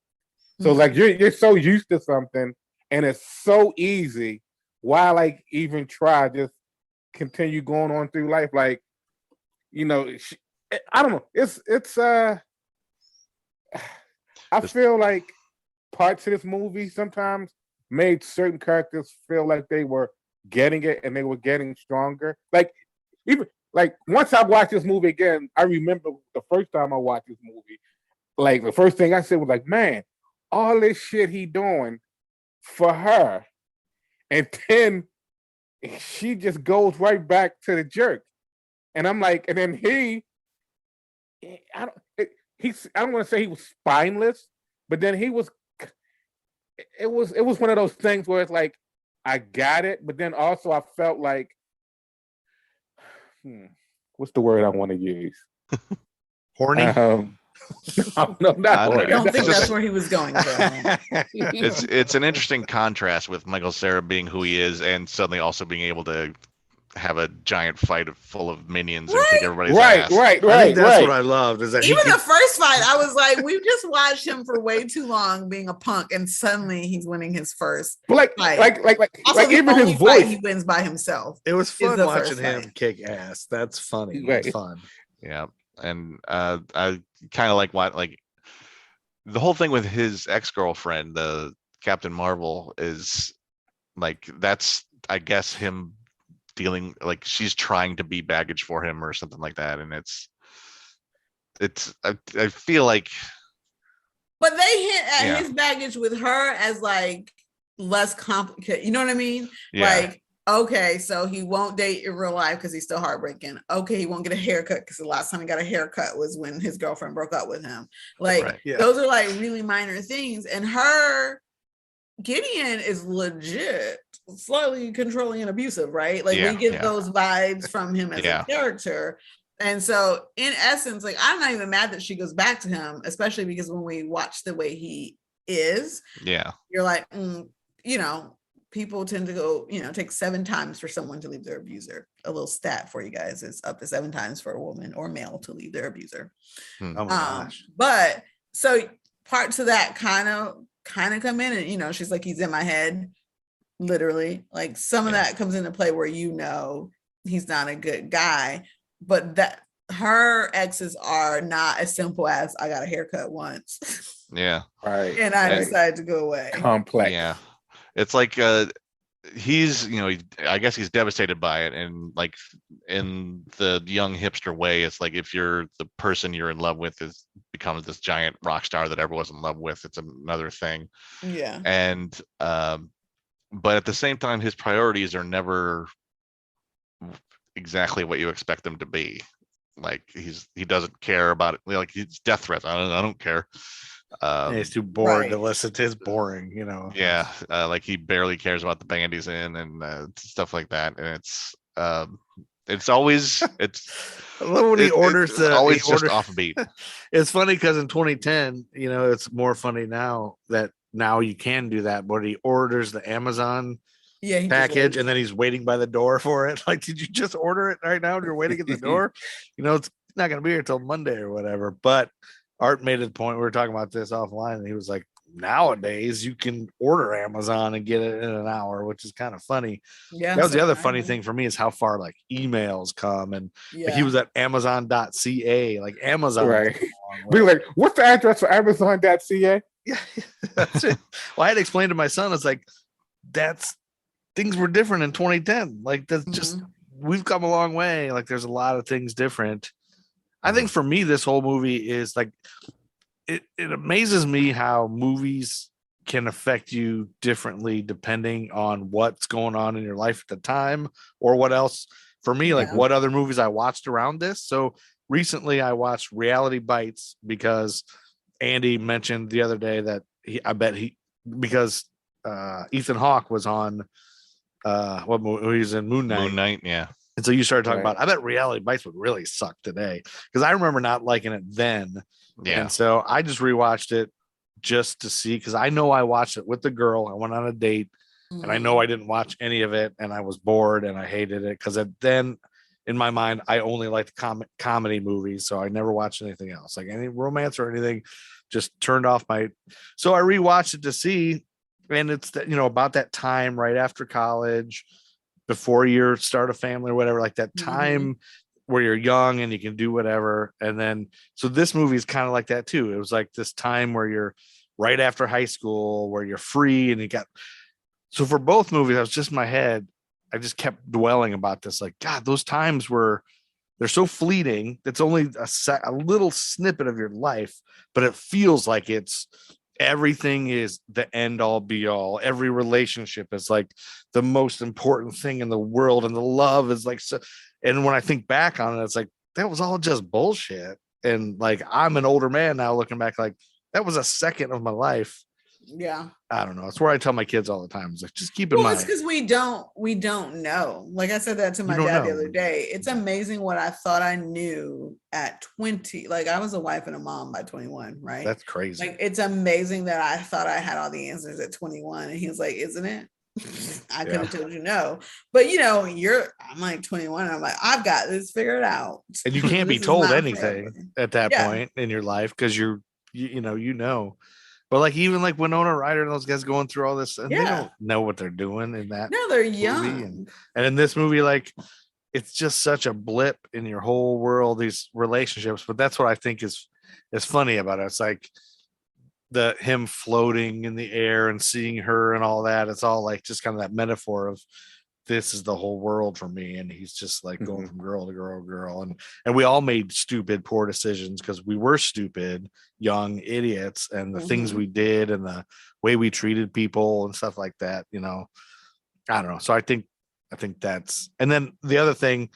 So like you're so used to something and it's so easy. Why like even try? Just continue going on through life. Like, I don't know. It's I feel like parts of this movie sometimes made certain characters feel like they were getting it and they were getting stronger. Like even like once I watched this movie again, I remember the first time I watched this movie, like the first thing I said was like, man, all this shit he doing for her. And then she just goes right back to the jerk. And I'm like, and then I don't want to say he was spineless, but then it was one of those things where it's like, I got it, but then also I felt like, what's the word I want to use? Horny. No, not I horny. I don't think Just- that's where he was going. Though. It's an interesting contrast with Michael Cera being who he is and suddenly also being able to have a giant fight full of minions and Right. kick everybody's Right, ass. right, I right, think that's what right. I loved is that Even the first fight, I was like, we've just watched him for way too long being a punk, and suddenly he's winning his first But fight. Also, like the even only his fight voice. he wins by himself. it was fun the watching first him fight. kick ass. That's funny. Right. It's fun. Yeah, and I kind of like the whole thing with his ex-girlfriend, the Captain Marvel, is like that's I guess him dealing like she's trying to be baggage for him or something like that, and it's I feel like. But they hit at his baggage with her as like less complicated. You know what I mean? Yeah. Like, okay, so he won't date in real life because he's still heartbreaking. Okay, he won't get a haircut because the last time he got a haircut was when his girlfriend broke up with him. Like, Right. Yeah. those are like really minor things. And her Gideon is legit slightly controlling and abusive, right? Like we get those vibes from him as a character. And so in essence, like I'm not even mad that she goes back to him, especially because when we watch the way he is, you're like, you know, people tend to go, you know, take 7 times for someone to leave their abuser. A little stat for you guys, it's up to 7 times for a woman or male to leave their abuser. Oh my gosh. But so parts of that kind of come in, and you know, she's like, he's in my head, literally. Like some of that comes into play where you know he's not a good guy, but that her exes are not as simple as I got a haircut once. Yeah. Right. And I decided to go away. Complex. Yeah. It's like he's, you know, I guess he's devastated by it, and like in the young hipster way, it's like if you're the person you're in love with becomes this giant rock star that everyone's in love with, it's another thing. Yeah. And but at the same time, his priorities are never exactly what you expect them to be. Like he doesn't care about it. Like he's death threats. I don't care. He's too bored to listen to. It's boring, you know. Yeah, like he barely cares about the band he's in and stuff like that. And it's always I love when he orders it's always just offbeat. It's funny because in 2010, you know, it's more funny now that now you can do that. But he orders the Amazon package and then he's waiting by the door for it. Like, did you just order it right now? And you're waiting at the door. You know, it's not going to be here till Monday or whatever. But Art made a point. We were talking about this offline, and he was like, nowadays you can order Amazon and get it in an hour, which is kind of funny. Yeah, that was the other funny thing for me is how far like emails come, and like, he was at Amazon.ca, like Amazon. Right. Be like, what's the address for Amazon.ca? Yeah, that's it. Well, I had to explain to my son, it's like things were different in 2010. Like that's just we've come a long way. Like there's a lot of things different. I think for me, this whole movie is like, it amazes me how movies can affect you differently depending on what's going on in your life at the time or what else. For me, like what other movies I watched around this. So recently I watched Reality Bites because Andy mentioned the other day that because Ethan Hawke was on what movie? He was in Moon Knight. Moon Knight, yeah. And so you started talking about, I bet Reality Bites would really suck today. Because I remember not liking it then. Yeah. And so I just rewatched it just to see, because I know I watched it with the girl. I went on a date and I know I didn't watch any of it and I was bored and I hated it. Because then in my mind, I only liked comedy movies. So I never watched anything else, like any romance or anything, just turned off so I rewatched it to see. And it's that, you know, about that time right after college, before you start a family or whatever, like that time where you're young and you can do whatever. And then, so this movie is kind of like that too. It was like this time where you're right after high school, where you're free and so for both movies, I was just in my head. I just kept dwelling about this. Like, God, those times they're so fleeting. It's only a little snippet of your life, but it feels like everything is the end all be all. Every relationship is like the most important thing in the world. And the love is like, so, and when I think back on it, it's like, that was all just bullshit. And like, I'm an older man now looking back, like that was a second of my life. Yeah. I don't know. It's where I tell my kids all the time. It's like, just keep in mind. It's because we don't know. Like I said that to my dad the other day. It's amazing what I thought I knew at 20. Like I was a wife and a mom by 21, right? That's crazy. Like it's amazing that I thought I had all the answers at 21. And he was like, isn't it? I could have told you no. But you know, I'm like 21. I'm like, I've got this figured out. And you can't be This is told not anything forever. at that Yeah. point in your life because you know. But like even like Winona Ryder and those guys going through all this, and they Yeah. don't know what they're doing in that. No, they're movie. young. And in this movie, like it's just such a blip in your whole world, these relationships. But that's what I think is funny about it. It's like him floating in the air and seeing her and all that. It's all like just kind of that metaphor of this is the whole world for me. And he's just like going from girl to girl to girl. And we all made stupid, poor decisions because we were stupid, young idiots, and the things we did and the way we treated people and stuff like that, you know. I don't know. So I think that's, and then the other thing,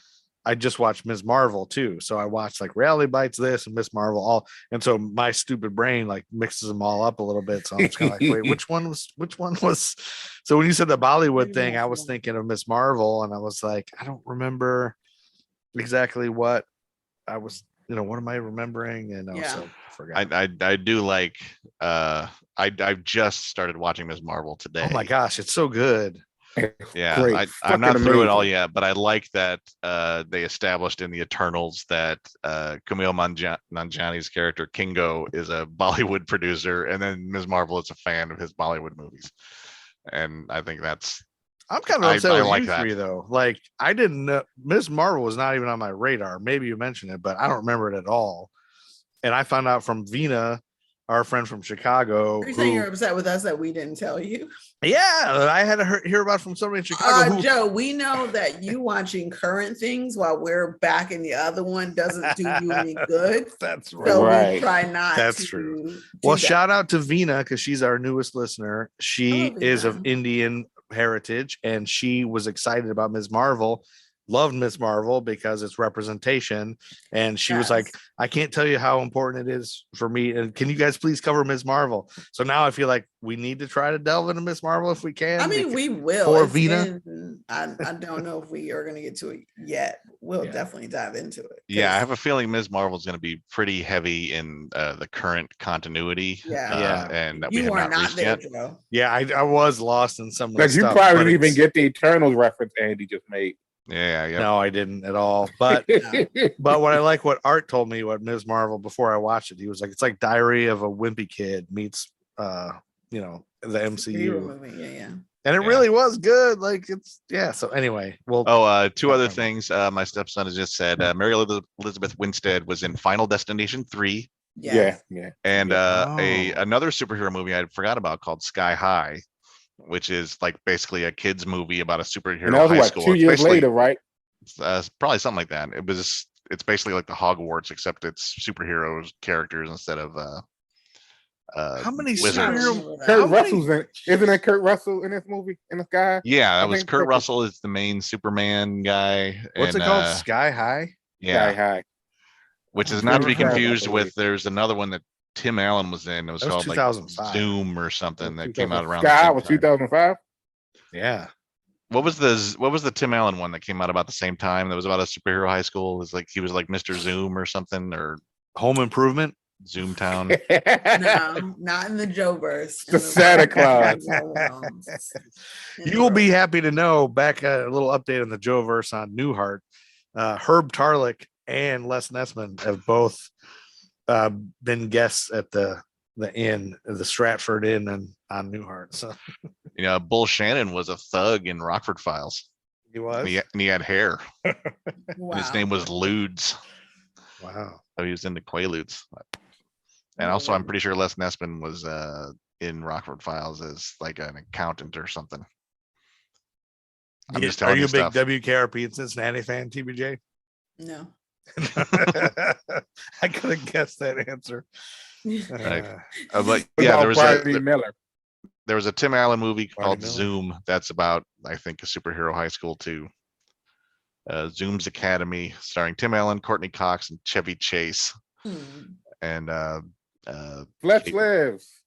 I just watched Ms. Marvel too. So I watched like Reality Bites, this and Ms. Marvel all. And so my stupid brain like mixes them all up a little bit. So I'm just kind of like, wait, which one was? So when you said the Bollywood thing, I was thinking of Ms. Marvel and I was like, I don't remember exactly what I was, what am I remembering? And also forgot. I do like, I've just started watching Ms. Marvel today. Oh my gosh. It's so good. Yeah, I'm not through it all yet, but I like that they established in the Eternals that Kumail Nanjiani's character Kingo is a Bollywood producer, and then Ms. Marvel is a fan of his Bollywood movies, and I think that's. I'm kind of upset with like you that. three though. Like I didn't know Ms. Marvel was not even on my radar. Maybe you mentioned it, but I don't remember it at all. And I found out from Vina, our friend from Chicago. Are you saying you're upset with us that we didn't tell you? Yeah, I had to hear about from somebody in Chicago. Joe, we know that you watching current things while we're back in the other one doesn't do you any good. That's right. So we try not. That's true. Well, shout out to Vina because she's our newest listener. She is of Indian heritage, and she was excited about Ms. Marvel. Loved Ms. Marvel because it's representation, and she was like, I can't tell you how important it is for me, and can you guys please cover Ms. Marvel? So now I feel like we need to try to delve into Ms. Marvel if we can. I mean, we will for Vina. I don't know if we are going to get to it yet. We'll definitely dive into it. Yeah, I have a feeling Ms. Marvel is going to be pretty heavy in the current continuity. And that we have not reached there, yet. Joe. Yeah, I was lost in some of the Like you stuff, probably didn't even get the Eternals reference Andy just made. Yeah. No, I didn't at all. But what I like what Art told me what Ms. Marvel before I watched it, he was like, it's like Diary of a Wimpy Kid meets the MCU movie. And it really was good. Like it's So anyway, well. Two other things. My stepson has just said Mary Elizabeth Winstead was in Final Destination 3. Yeah. And another superhero movie I forgot about called Sky High, which is like basically a kids movie about a superhero and that was high what, school. 2 years later, right? Probably something like that. It's basically like the Hogwarts, except it's superheroes characters instead of how many wizards. Kurt Russell's in. Isn't that Kurt Russell in this movie in the sky? Yeah, that was Kurt Russell is the main Superman guy. What's it called? Sky High. Yeah, Sky High. Which is not to be confused with. There's another one that Tim Allen was in. It was called like 2005. Zoom or something that came out around. Sky was 2005. Yeah. What was the Tim Allen one that came out about the same time? That was about a superhero high school. It was like he was like Mr. Zoom or something, or Home Improvement. Zoom Town. No, not in the Joe verse. The Santa Claus. You will be happy to know. Back a little update on the Joe verse on Newhart. Herb Tarlick and Les Nessman have both been guests at the inn, the Stratford Inn on Newhart. So Bull Shannon was a thug in Rockford Files. He was, and he had hair. Wow. His name was Ludes. Wow. So he was into Quaaludes. And also, I'm pretty sure Les Nessman was in Rockford Files as like an accountant or something. I'm just telling Are you a big stuff. WKRP and Cincinnati fan, TBJ? No. I could have guessed that answer. But yeah, there was a Tim Allen movie called Zoom that's about, I think, a superhero high school too. Zoom's Academy, starring Tim Allen, Courtney Cox, and Chevy Chase. And Flesh lives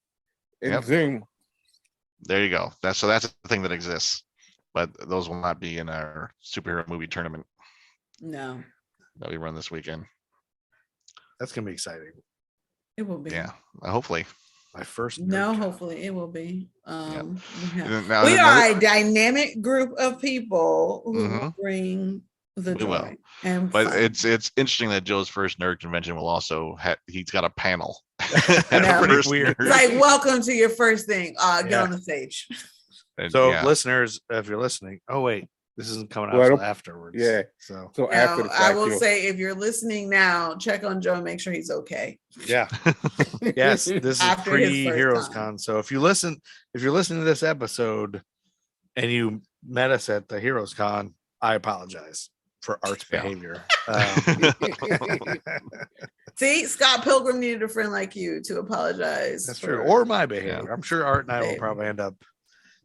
in Zoom. There you go. That's a thing that exists, but those will not be in our superhero movie tournament. No. That we run this weekend. That's gonna be exciting. It will be. Yeah, hopefully. My first. No, nerd con. hopefully it will be. Now, We another- are a dynamic group of people who will Mhm. bring the We will. joy and But fun. it's interesting that Joe's first nerd convention will also he's got a panel. I know. First Weird. It's like, welcome to your first thing. Get Yeah. on the stage. And So, yeah. listeners, if you're listening, oh wait, this isn't coming out Well, till afterwards. yeah. So So Now, after the I fact, will you'll- say, if you're listening now, check on Joe and make sure he's okay. yeah, yes, this is After his pre first Heroes time. Con. So if you're listening to this episode and you met us at the Heroes Con, I apologize for Art's Yeah. behavior. See, Scott Pilgrim needed a friend like you to apologize. That's for- true. Or my behavior. I'm sure Art and I will Babe. probably end up,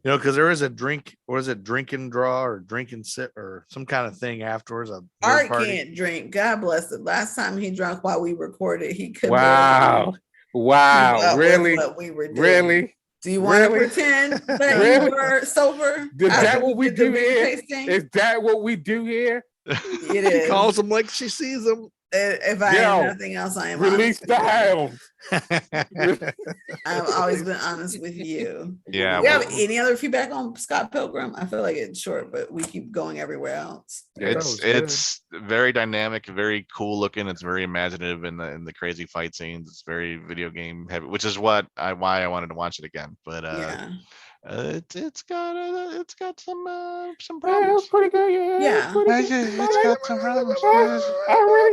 because there is a drink, what is it, drink and draw or drink and sit or some kind of thing afterwards. A nerd Art party. can't drink. God bless it. Last time he drank while we recorded, he couldn't. Wow. Wow. Really? What we were doing. Really? Do you want to Really? pretend that Really? you were sober? Is that after what we did the do beer here? tasting? Is that what we do here? It He is. calls them like she sees them. If I Yo, am nothing else, I am Release honest the with you. hounds. I've always been honest with you. Yeah. Do you have well, any other feedback on Scott Pilgrim? I feel like it's short, but we keep going everywhere else. it's very dynamic, very cool looking. It's very imaginative in the crazy fight scenes. It's very video game heavy, which is why I wanted to watch it again. But Yeah. it's got some Yeah, problems. it's pretty good. Yeah. Yeah. It's pretty good. It's got some problems.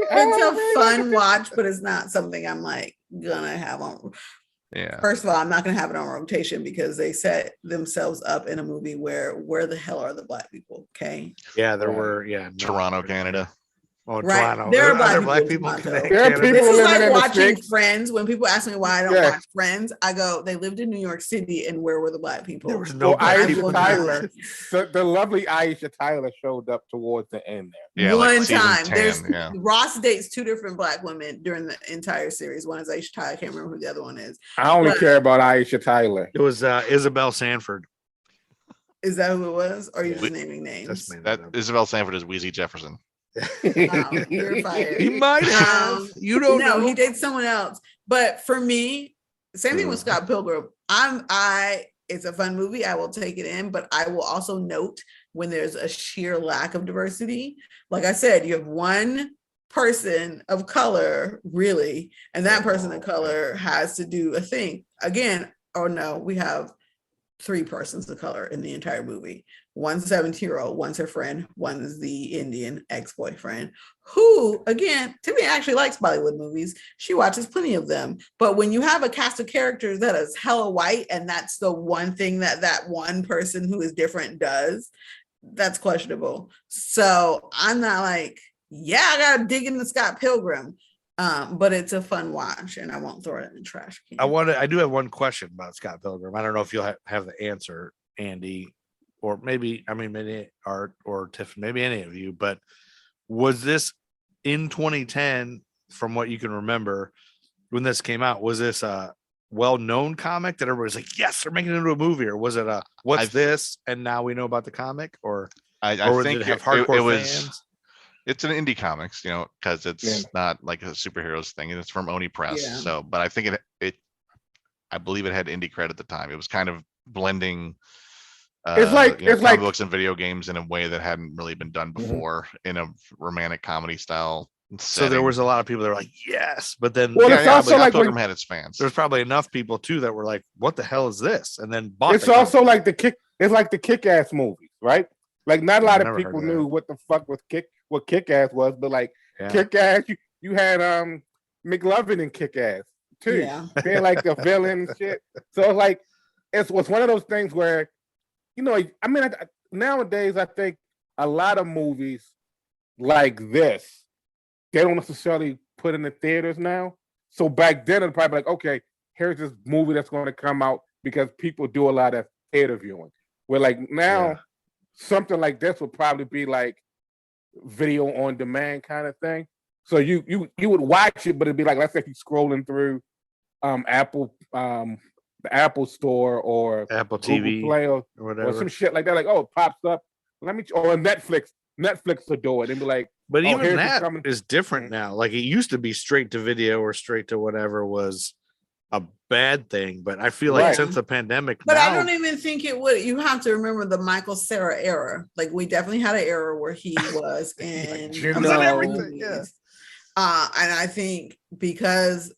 It's a fun watch, but it's not something I'm like gonna have on. Yeah. First of all, I'm not gonna have it on rotation because they set themselves up in a movie where the hell are the black people? Okay. Yeah, there Right. were. Yeah, Toronto, Canada. Oh, Right. Toronto. There are Are black there people in Canada? Toronto. There are people This is living like in the watching sticks. Friends. When people ask me why I don't Yeah. watch Friends, I go, they lived in New York City, and where were the black people? There was no Well, black Aisha people. Aisha in Tyler, this. the lovely Aisha Tyler showed up towards the end there. Yeah, like One season time. 10, There's yeah. Ross dates two different black women during the entire series. One is Aisha Tyler. I can't remember who the other one is. I only But- care about Aisha Tyler. It was Isabel Sanford. Is that who it was? Or are you Yeah. just naming names? That's me. That Isabel Sanford is Wheezy Jefferson. Wow, you're fired. He might have. Um, You don't No, know. he dates someone else. But for me, same thing with Scott Pilgrim. It's a fun movie. I will take it in, but I will also note when there's a sheer lack of diversity. Like I said, you have one person of color, really, and that person of color has to do a thing. Again, oh no, we have three persons of color in the entire movie. One's 17-year-old, one's her friend, one's the Indian ex-boyfriend, who, again, Tiffany actually likes Bollywood movies. She watches plenty of them. But when you have a cast of characters that is hella white, and that's the one thing that one person who is different does, that's questionable. So I'm not like, yeah, I gotta dig into Scott Pilgrim. But it's a fun watch, and I won't throw it in the trash can. I do have one question about Scott Pilgrim. I don't know if you'll have the answer, Andy, or maybe Art or Tiffany, maybe any of you. But was this in 2010, from what you can remember, when this came out? Was this a well-known comic that everybody's like, yes, they're making it into a movie, or was it a what's this? And now we know about the comic, or I did think it have it hardcore was. fans? It's an indie comics, because it's not like a superheroes thing, and it's from Oni Press. Yeah. So, but I think I believe it had indie credit at the time. It was kind of blending. It's like- it's comic like- books and video games in a way that hadn't really been done before in a romantic comedy style. So there was a lot of people that were like, yes, but then Well, Yeah, it's yeah, also but like Pilgrim when- had its fans. there's probably enough people too that were like, what the hell is this? And then bought It's the also comic. like it's like the Kick-Ass movies, right? Like not a lot of never heard people of knew that. what the fuck was Kick-Ass was, but like Yeah. Kick-Ass, you had McLovin in Kick-Ass too, Yeah. being like the villain and shit. So it's like it was one of those things where, nowadays I think a lot of movies like this, they don't necessarily put in the theaters now. So back then it's probably like, okay, here's this movie that's going to come out because people do a lot of theater viewing. Where like now, Yeah. something like this would probably be like video on demand kind of thing. So you would watch it, but it'd be like, let's say you're scrolling through Apple the Apple Store or Apple Google TV Play or or whatever. some shit like that. Like, oh, it pops up. Or Netflix will do it and be like, But oh, even here's that what's coming. is different now. Like it used to be straight to video or straight to whatever was a bad thing, but I feel like Right. since the pandemic, But now, I don't even think it would. You have to remember the Michael Cera era. Like we definitely had an era where he was in Juno. amazing Everything, yeah. movies. And I think because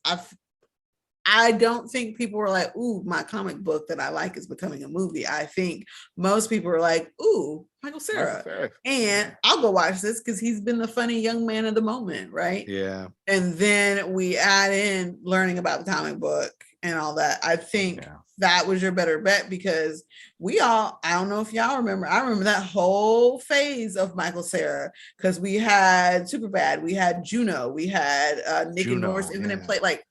I don't think people were like, ooh, my comic book that I like is becoming a movie. I think most people are like, ooh, Michael Cera. And I'll go watch this because he's been the funny young man of the moment, right? yeah, And then we add in learning about the comic book and all that. I think that was your better bet because I don't know if y'all remember, I remember that whole phase of Michael Cera because we had Superbad, we had Juno, we had Nick and Juno, Nora's Infinite yeah. Play. Like,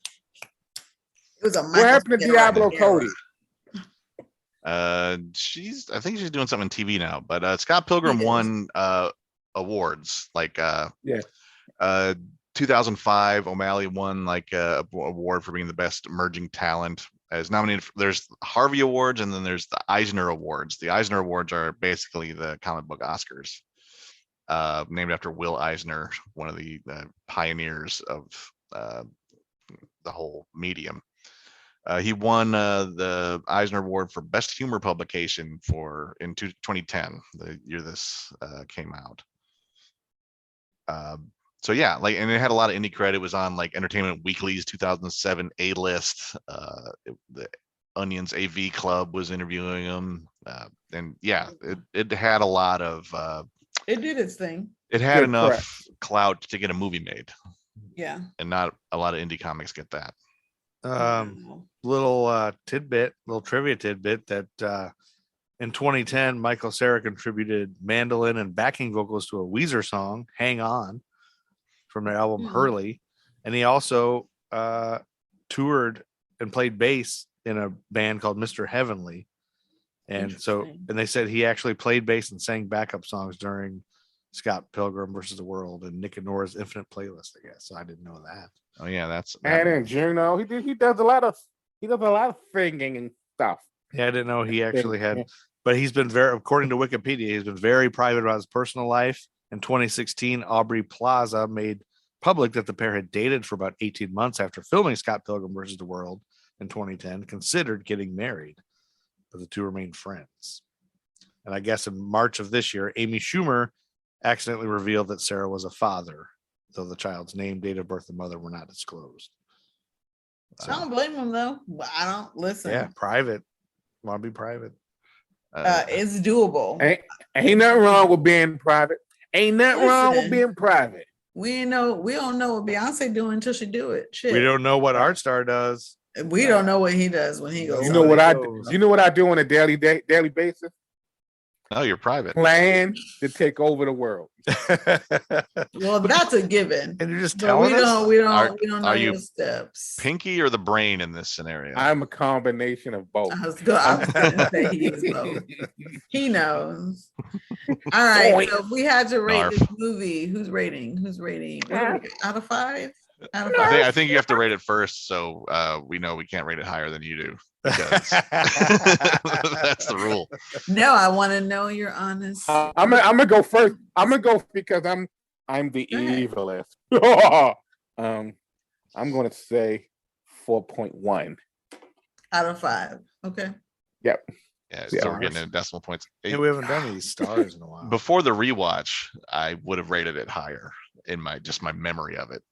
it was a What happened to Cera Diablo era. Cody? I think she's doing something on TV now, but Scott Pilgrim He is. won awards like 2005 O'Malley won like a award for being the best emerging talent as nominated there's Harvey Awards and then there's the Eisner Awards. The Eisner Awards are basically the comic book Oscars, named after Will Eisner, one of the pioneers of the whole medium. He won the Eisner Award for Best Humor Publication in 2010, the year this came out. So yeah, like, and it had a lot of indie credit. It was on like Entertainment Weekly's 2007 A list. The Onion's AV Club was interviewing him, and yeah, it had a lot of. It did its thing. It had Good enough press. clout to get a movie made, Yeah. and not a lot of indie comics get that. little trivia tidbit that in 2010, Michael Cera contributed mandolin and backing vocals to a Weezer song, "Hang On," from their album Hurley, and he also toured and played bass in a band called Mr. Heavenly. And so, and they said he actually played bass and sang backup songs during Scott Pilgrim versus the World and Nick and Nora's Infinite Playlist, I guess. So I didn't know that. Oh yeah, And in Juno, he does a lot of singing and stuff. Yeah, I didn't know he actually had, but he's been according to Wikipedia, he's been very private about his personal life. In 2016, Aubrey Plaza made public that the pair had dated for about 18 months after filming Scott Pilgrim versus the World in 2010, considered getting married, but the two remained friends. And I guess in March of this year, Amy Schumer accidentally revealed that Cera was a father, though the child's name, date of birth, and mother were not disclosed. I don't blame him though. I don't listen. Yeah, private. Want to be private. It's doable. Ain't nothing wrong with being private. Ain't nothing wrong with being private. We don't know what Beyonce doing until she do it. Shit. We don't know what Artstar does. We don't know what he does when he goes. You know what I do? You know what I do on a daily basis? No, you're private. Plan to take over the world. Well, that's a given. And you're just But telling us? we don't know are you the steps. Pinky or the brain in this scenario? I'm a combination of both. I was going to say he is both. He knows. All right. So if we had to rate this movie, who's rating? Out of 5? Out of 5? I think you have to rate it first, so we know we can't rate it higher than you do. Because that's the rule. No, I want to know your honest. I'm gonna go first. I'm gonna go because I'm the evilest. I'm gonna say 4.1 out of 5. Okay. Yep. Yeah, so we're getting into decimal points. Yeah, we haven't done these stars in a while. Before the rewatch, I would have rated it higher in my memory of it.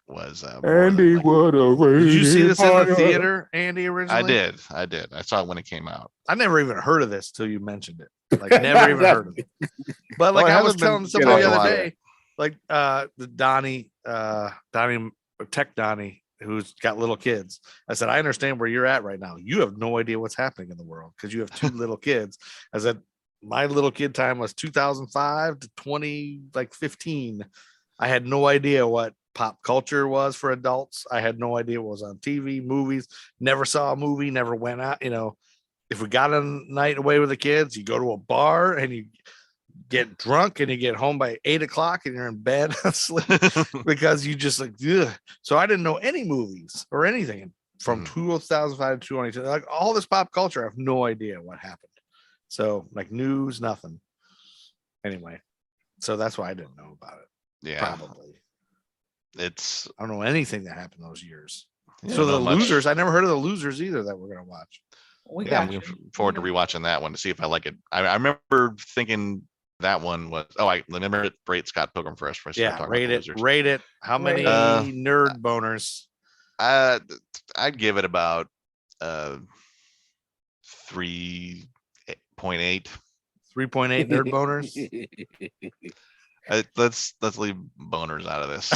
Was Andy would have rated. Did you see this in the theater, Andy? Originally, I did. I saw it when it came out. I never even heard of this till you mentioned it. Like, never even heard of it. But like, I was telling somebody the other day, like the Donnie, Tech Donnie, who's got little kids. I said, I understand where you're at right now. You have no idea what's happening in the world because you have 2 little kids. I said, my little kid time was 2005 to 2015. I had no idea what pop culture was for adults. I had no idea what was on TV, movies, never saw a movie, never went out. You know, if we got a night away with the kids, you go to a bar and you get drunk and you get home by 8 o'clock and you're in bed asleep because you just like, ugh. So I didn't know any movies or anything from 2005 to 2022. Like all this pop culture, I have no idea what happened. So like news, nothing. Anyway, so that's why I didn't know about it. Yeah. Probably. I don't know anything that happened those years. Yeah, So the not much. losers, I never heard of the losers either that we're gonna watch. We Yeah, I'm got looking you. forward to rewatching that one to see if I like it. I remember thinking that one was. Oh, I remember it. Rate Scott Pilgrim first. Before I started Yeah, talking rate about it. losers. Rate it. How many nerd boners? I'd give it about 3.8. 3.8 nerd boners. Let's leave boners out of this.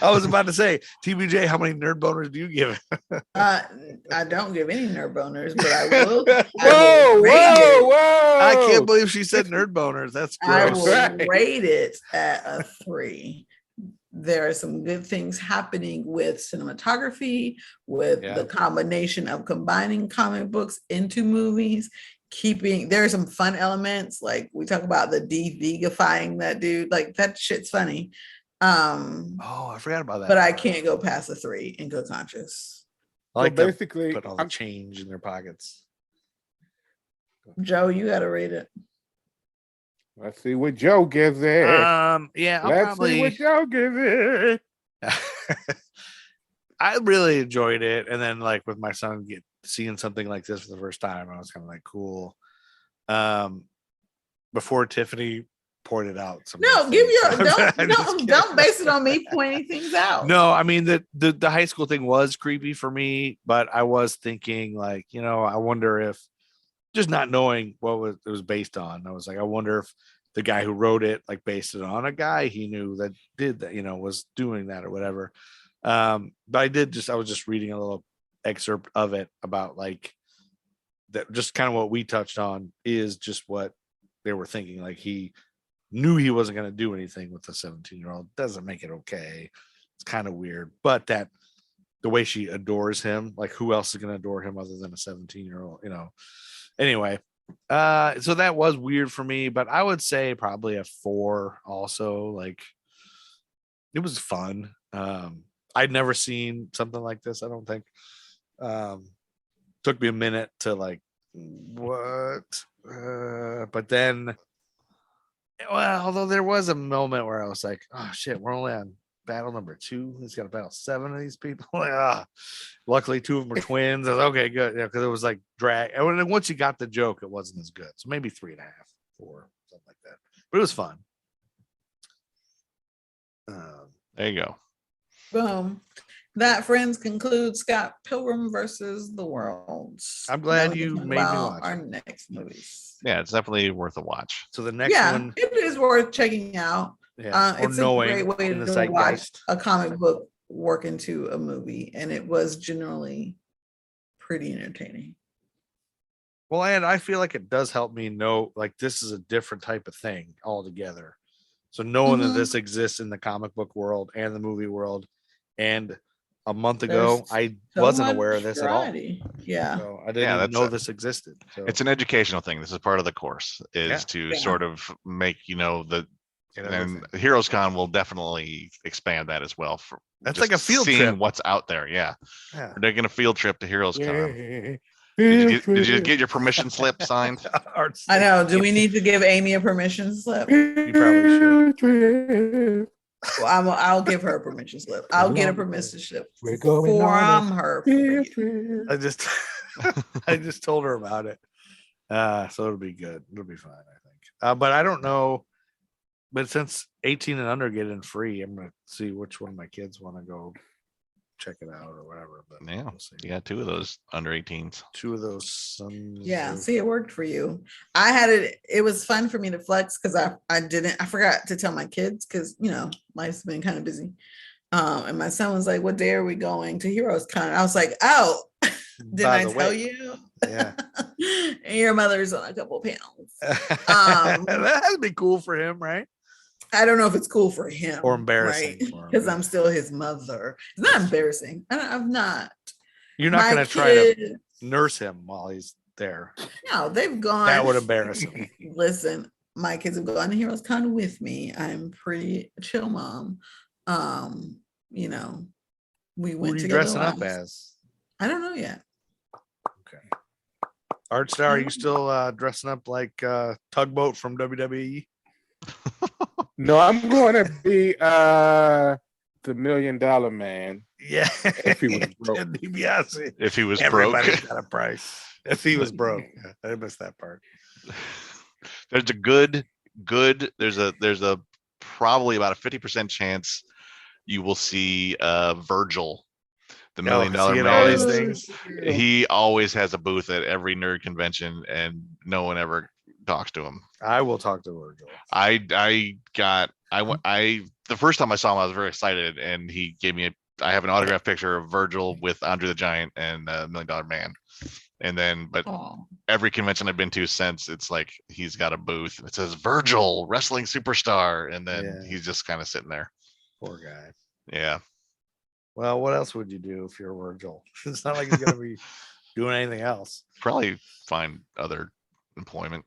I was about to say, TBJ, how many nerd boners do you give it? I don't give any nerd boners, but I will. Whoa, whoa, whoa! I can't believe she said nerd boners. That's I gross. will rate it at a 3. There are some good things happening with cinematography, with the combination of combining comic books into movies. There are some fun elements, like we talk about the de-vegifying that dude, like that shit's funny. I forgot about that. But I can't go past a 3 and go conscious. I like So to basically, put all the change in their pockets. Joe, you gotta rate it. let's see what Joe gives it. Yeah, I'll Let's probably. see what Joe gives it. I really enjoyed it, and then like with my son seeing something like this for the first time, I was kind of like, cool. Before Tiffany pointed out some. No, give your don't base it on me pointing things out. No, I mean the high school thing was creepy for me, but I was thinking like, I wonder if, just not knowing what it was based on, I was like, I wonder if the guy who wrote it like based it on a guy he knew that did that, was doing that or whatever. But I was just reading a little excerpt of it about like that, just kind of what we touched on is just what they were thinking. Like he knew he wasn't going to do anything with a 17-year-old. Doesn't make it okay. It's kind of weird, but that the way she adores him, like who else is going to adore him other than a 17-year-old, anyway. So that was weird for me, but I would say probably a 4 also. Like it was fun. I'd never seen something like this, I don't think. Took me a minute to like, what? But then, although there was a moment where I was like, oh shit, we're only on battle number 2. He's got to battle 7 of these people. Luckily 2 of them were twins. I was okay, good. Yeah, because it was like drag. And then once you got the joke, it wasn't as good. So maybe 3.5, 4, something like that. But it was fun. There you go. Boom. That, friends, concludes Scott Pilgrim versus the World. I'm glad Now we you can talk made me about watch our it. next movies. Yeah, it's definitely worth a watch. So the next one, it is worth checking out. or It's a knowing great way in the to watch zeitgeist. a comic book work into a movie, and it was generally pretty entertaining. Well, and I feel like it does help me know, like, this is a different type of thing altogether. So knowing that this exists in the comic book world and the movie world, and a month ago, I wasn't aware of this variety. at all. Yeah. So I didn't even know this existed. So. It's an educational thing. This is part of the course, is to sort of make and Heroes Con will definitely expand that as well. That's like a field seeing trip. What's out there. Yeah. We're taking a field trip to Heroes Con. Yeah. Did you get your permission slip signed? I know. Do we need to give Amy a permission slip? You probably should. Well, I'll give her a permission slip. I'll get a permission slip We're going from her. I just told her about it. So it'll be good. It'll be fine, I think. But I don't know. But since 18 and under get in free, I'm gonna see which one of my kids want to go check it out or whatever. But Yeah, we'll see. you got 2 of those under 18s. 2 of those sons. Yeah, see, it worked for you. I had it. It was fun for me to flex because I forgot to tell my kids because life's been kind of busy. And my son was like, "What day are we going to Heroes Con?" I was like, "Oh, didn't I tell you? Yeah, your mother's on a couple pounds." That'd be cool for him, right? I don't know if it's cool for him or embarrassing because I'm still his mother. It's not embarrassing. I'm not. You're not going to try to nurse him while he's there. No, they've gone. That would embarrass him. Listen, my kids have gone to Heroes Con with me. I'm pretty chill mom. We went Who are you together. dressing up as? I don't know yet. Okay. Art Star, are you still dressing up like Tugboat from WWE? No, I'm going to be the $1 Million Man. Yeah. If he was broke. And DiBiase. If he was broke. Everybody's got a price. If he was broke. I missed that part. There's a good there's a probably about a 50% chance you will see Virgil, the $1 Million seeing Man. all these things. He always has a booth at every nerd convention and no one ever talks to him. I will talk to Virgil. The first time I saw him I was very excited, and he gave me I have an autographed picture of Virgil with Andre the Giant and $1 Million Man. And then, but every convention I've been to since, it's like he's got a booth and it says Virgil, wrestling superstar, and then he's just kind of sitting there. Poor guy. Yeah. Well, what else would you do if you're Virgil? It's not like he's gonna be doing anything else. Probably find other employment.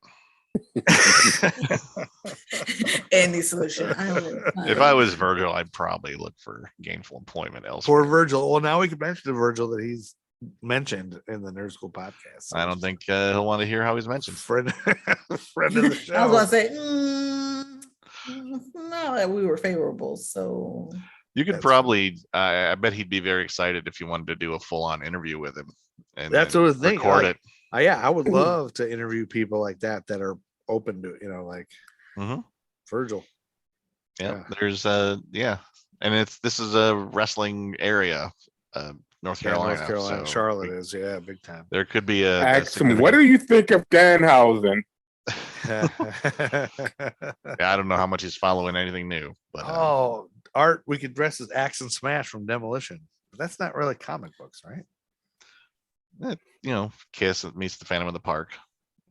Any solution. If I was Virgil, I'd probably look for gainful employment elsewhere. For Virgil. Well, now we can mention to Virgil that he's mentioned in the Nerd Skool podcast. So I don't think he'll want to hear how he's mentioned. Friend of the show. I was gonna say, no, that we were favorable. So You could probably, I bet he'd be very excited if you wanted to do a full-on interview with him. And that's what I was thinking. Record it. I would love to interview people like that are open to it, like Virgil. Yeah, there's and this is a wrestling area, North Carolina. North Carolina, so Charlotte is big time. There could be a Ask him, what do you think of Danhausen? I don't know how much he's following anything new, but Art, we could dress as Axe and Smash from Demolition, but that's not really comic books, right? Kiss meets the Phantom of the Park.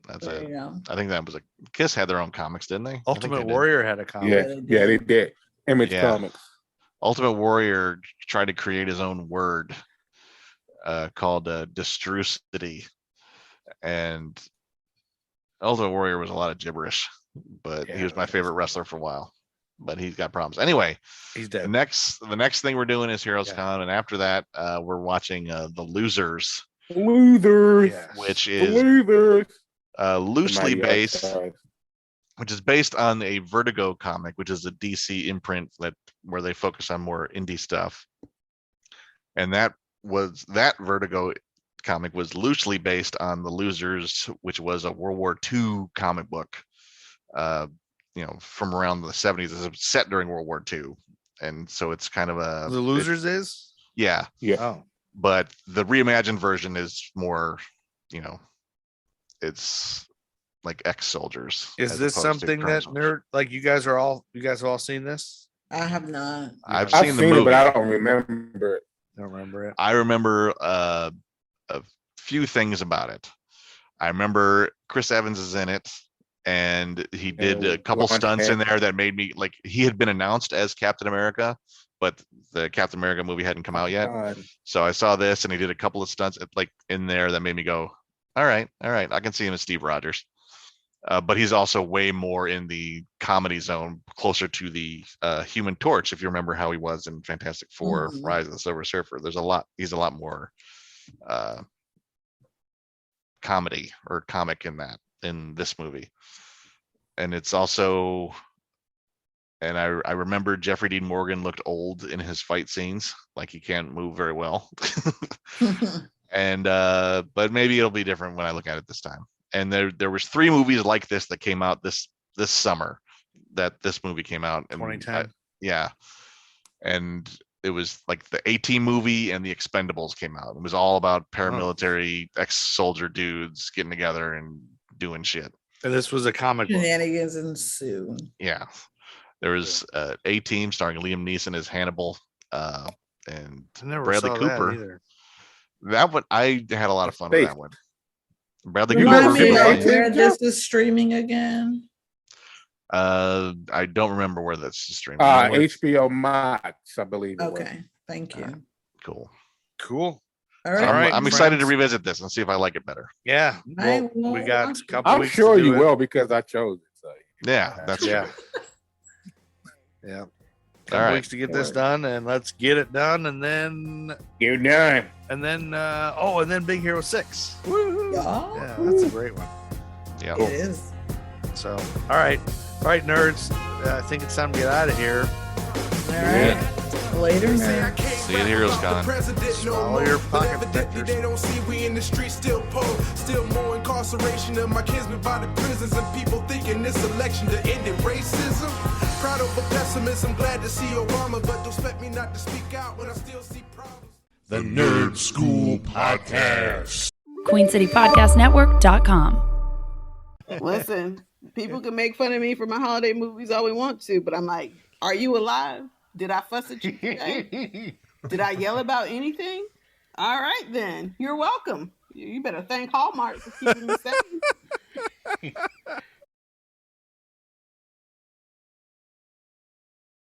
That's it. I think that was Kiss had their own comics, didn't they? Ultimate Warrior had a comic. Yeah, they did. Image Comics. Ultimate Warrior tried to create his own word called Destrucity, and Ultimate Warrior was a lot of gibberish, but he was my favorite wrestler for a while. But he's got problems. Anyway, he's dead. The next thing we're doing is Heroes Con, and after that, we're watching The Losers. Which is loosely based, which is based on a Vertigo comic, which is a DC imprint where they focus on more indie stuff. And that Vertigo comic was loosely based on The Losers, which was a World War II comic book, from around the 70s. It's set during World War II. And so it's kind of The Losers is? Yeah. Oh. But the reimagined version is more, it's like ex-soldiers. Is this something that you guys have all seen this? I have not. I've seen the movie, but I don't remember it. I remember a few things about it. I remember Chris Evans is in it, and he did a couple stunts in there that made me he had been announced as Captain America, but the Captain America movie hadn't come out yet. So I saw this, and he did a couple of stunts in there that made me go, all right, I can see him as Steve Rogers. But he's also way more in the comedy zone, closer to the Human Torch, if you remember how he was in Fantastic Four, Rise of the Silver Surfer. He's a lot more comedy or comic in this movie. And it's also, and I remember Jeffrey Dean Morgan looked old in his fight scenes, like he can't move very well. And but maybe it'll be different when I look at it this time. And there was 3 movies like this that came out this summer, that this movie came out in 2010. And it was like the A-Team movie and the Expendables came out. It was all about paramilitary ex-soldier dudes getting together and doing shit. And this was a comic book. Shenanigans ensue. Yeah. There was A-Team starring Liam Neeson as Hannibal, and Bradley Cooper. That one, I had a lot of fun with that one. Bradley Cooper. Where this is streaming again? I don't remember where that's streaming. HBO Max, I believe. Okay, thank you. Cool. All right. I'm excited to revisit this and see if I like it better. Yeah. Well, we got a couple I'm weeks sure to do you it. will, because I chose it. So. Yeah, that's true. Yeah. All Weeks to get this done, and let's get it done, and then you're done. And then and then Big Hero 6. Woo! Yeah, that's a great one. Yeah, it is. So, all right, nerds. I think it's time to get out of here. All right. later. See you, Heroes Con. Swallow your pocket protectors. They don't see we in the streets still poor. Still more incarceration of my kinsmen by the prisons and people thinking this election to end in racism. Proud over pessimism, glad to see Obama, but don't expect me not to speak out when I still see problems. The Nerd Skool Podcast. QueenCityPodcastNetwork.com. Listen, people can make fun of me for my holiday movies all we want to, but I'm like, are you alive? Did I fuss at you today? Did I yell about anything? All right, then. You're welcome. You better thank Hallmark for keeping me safe.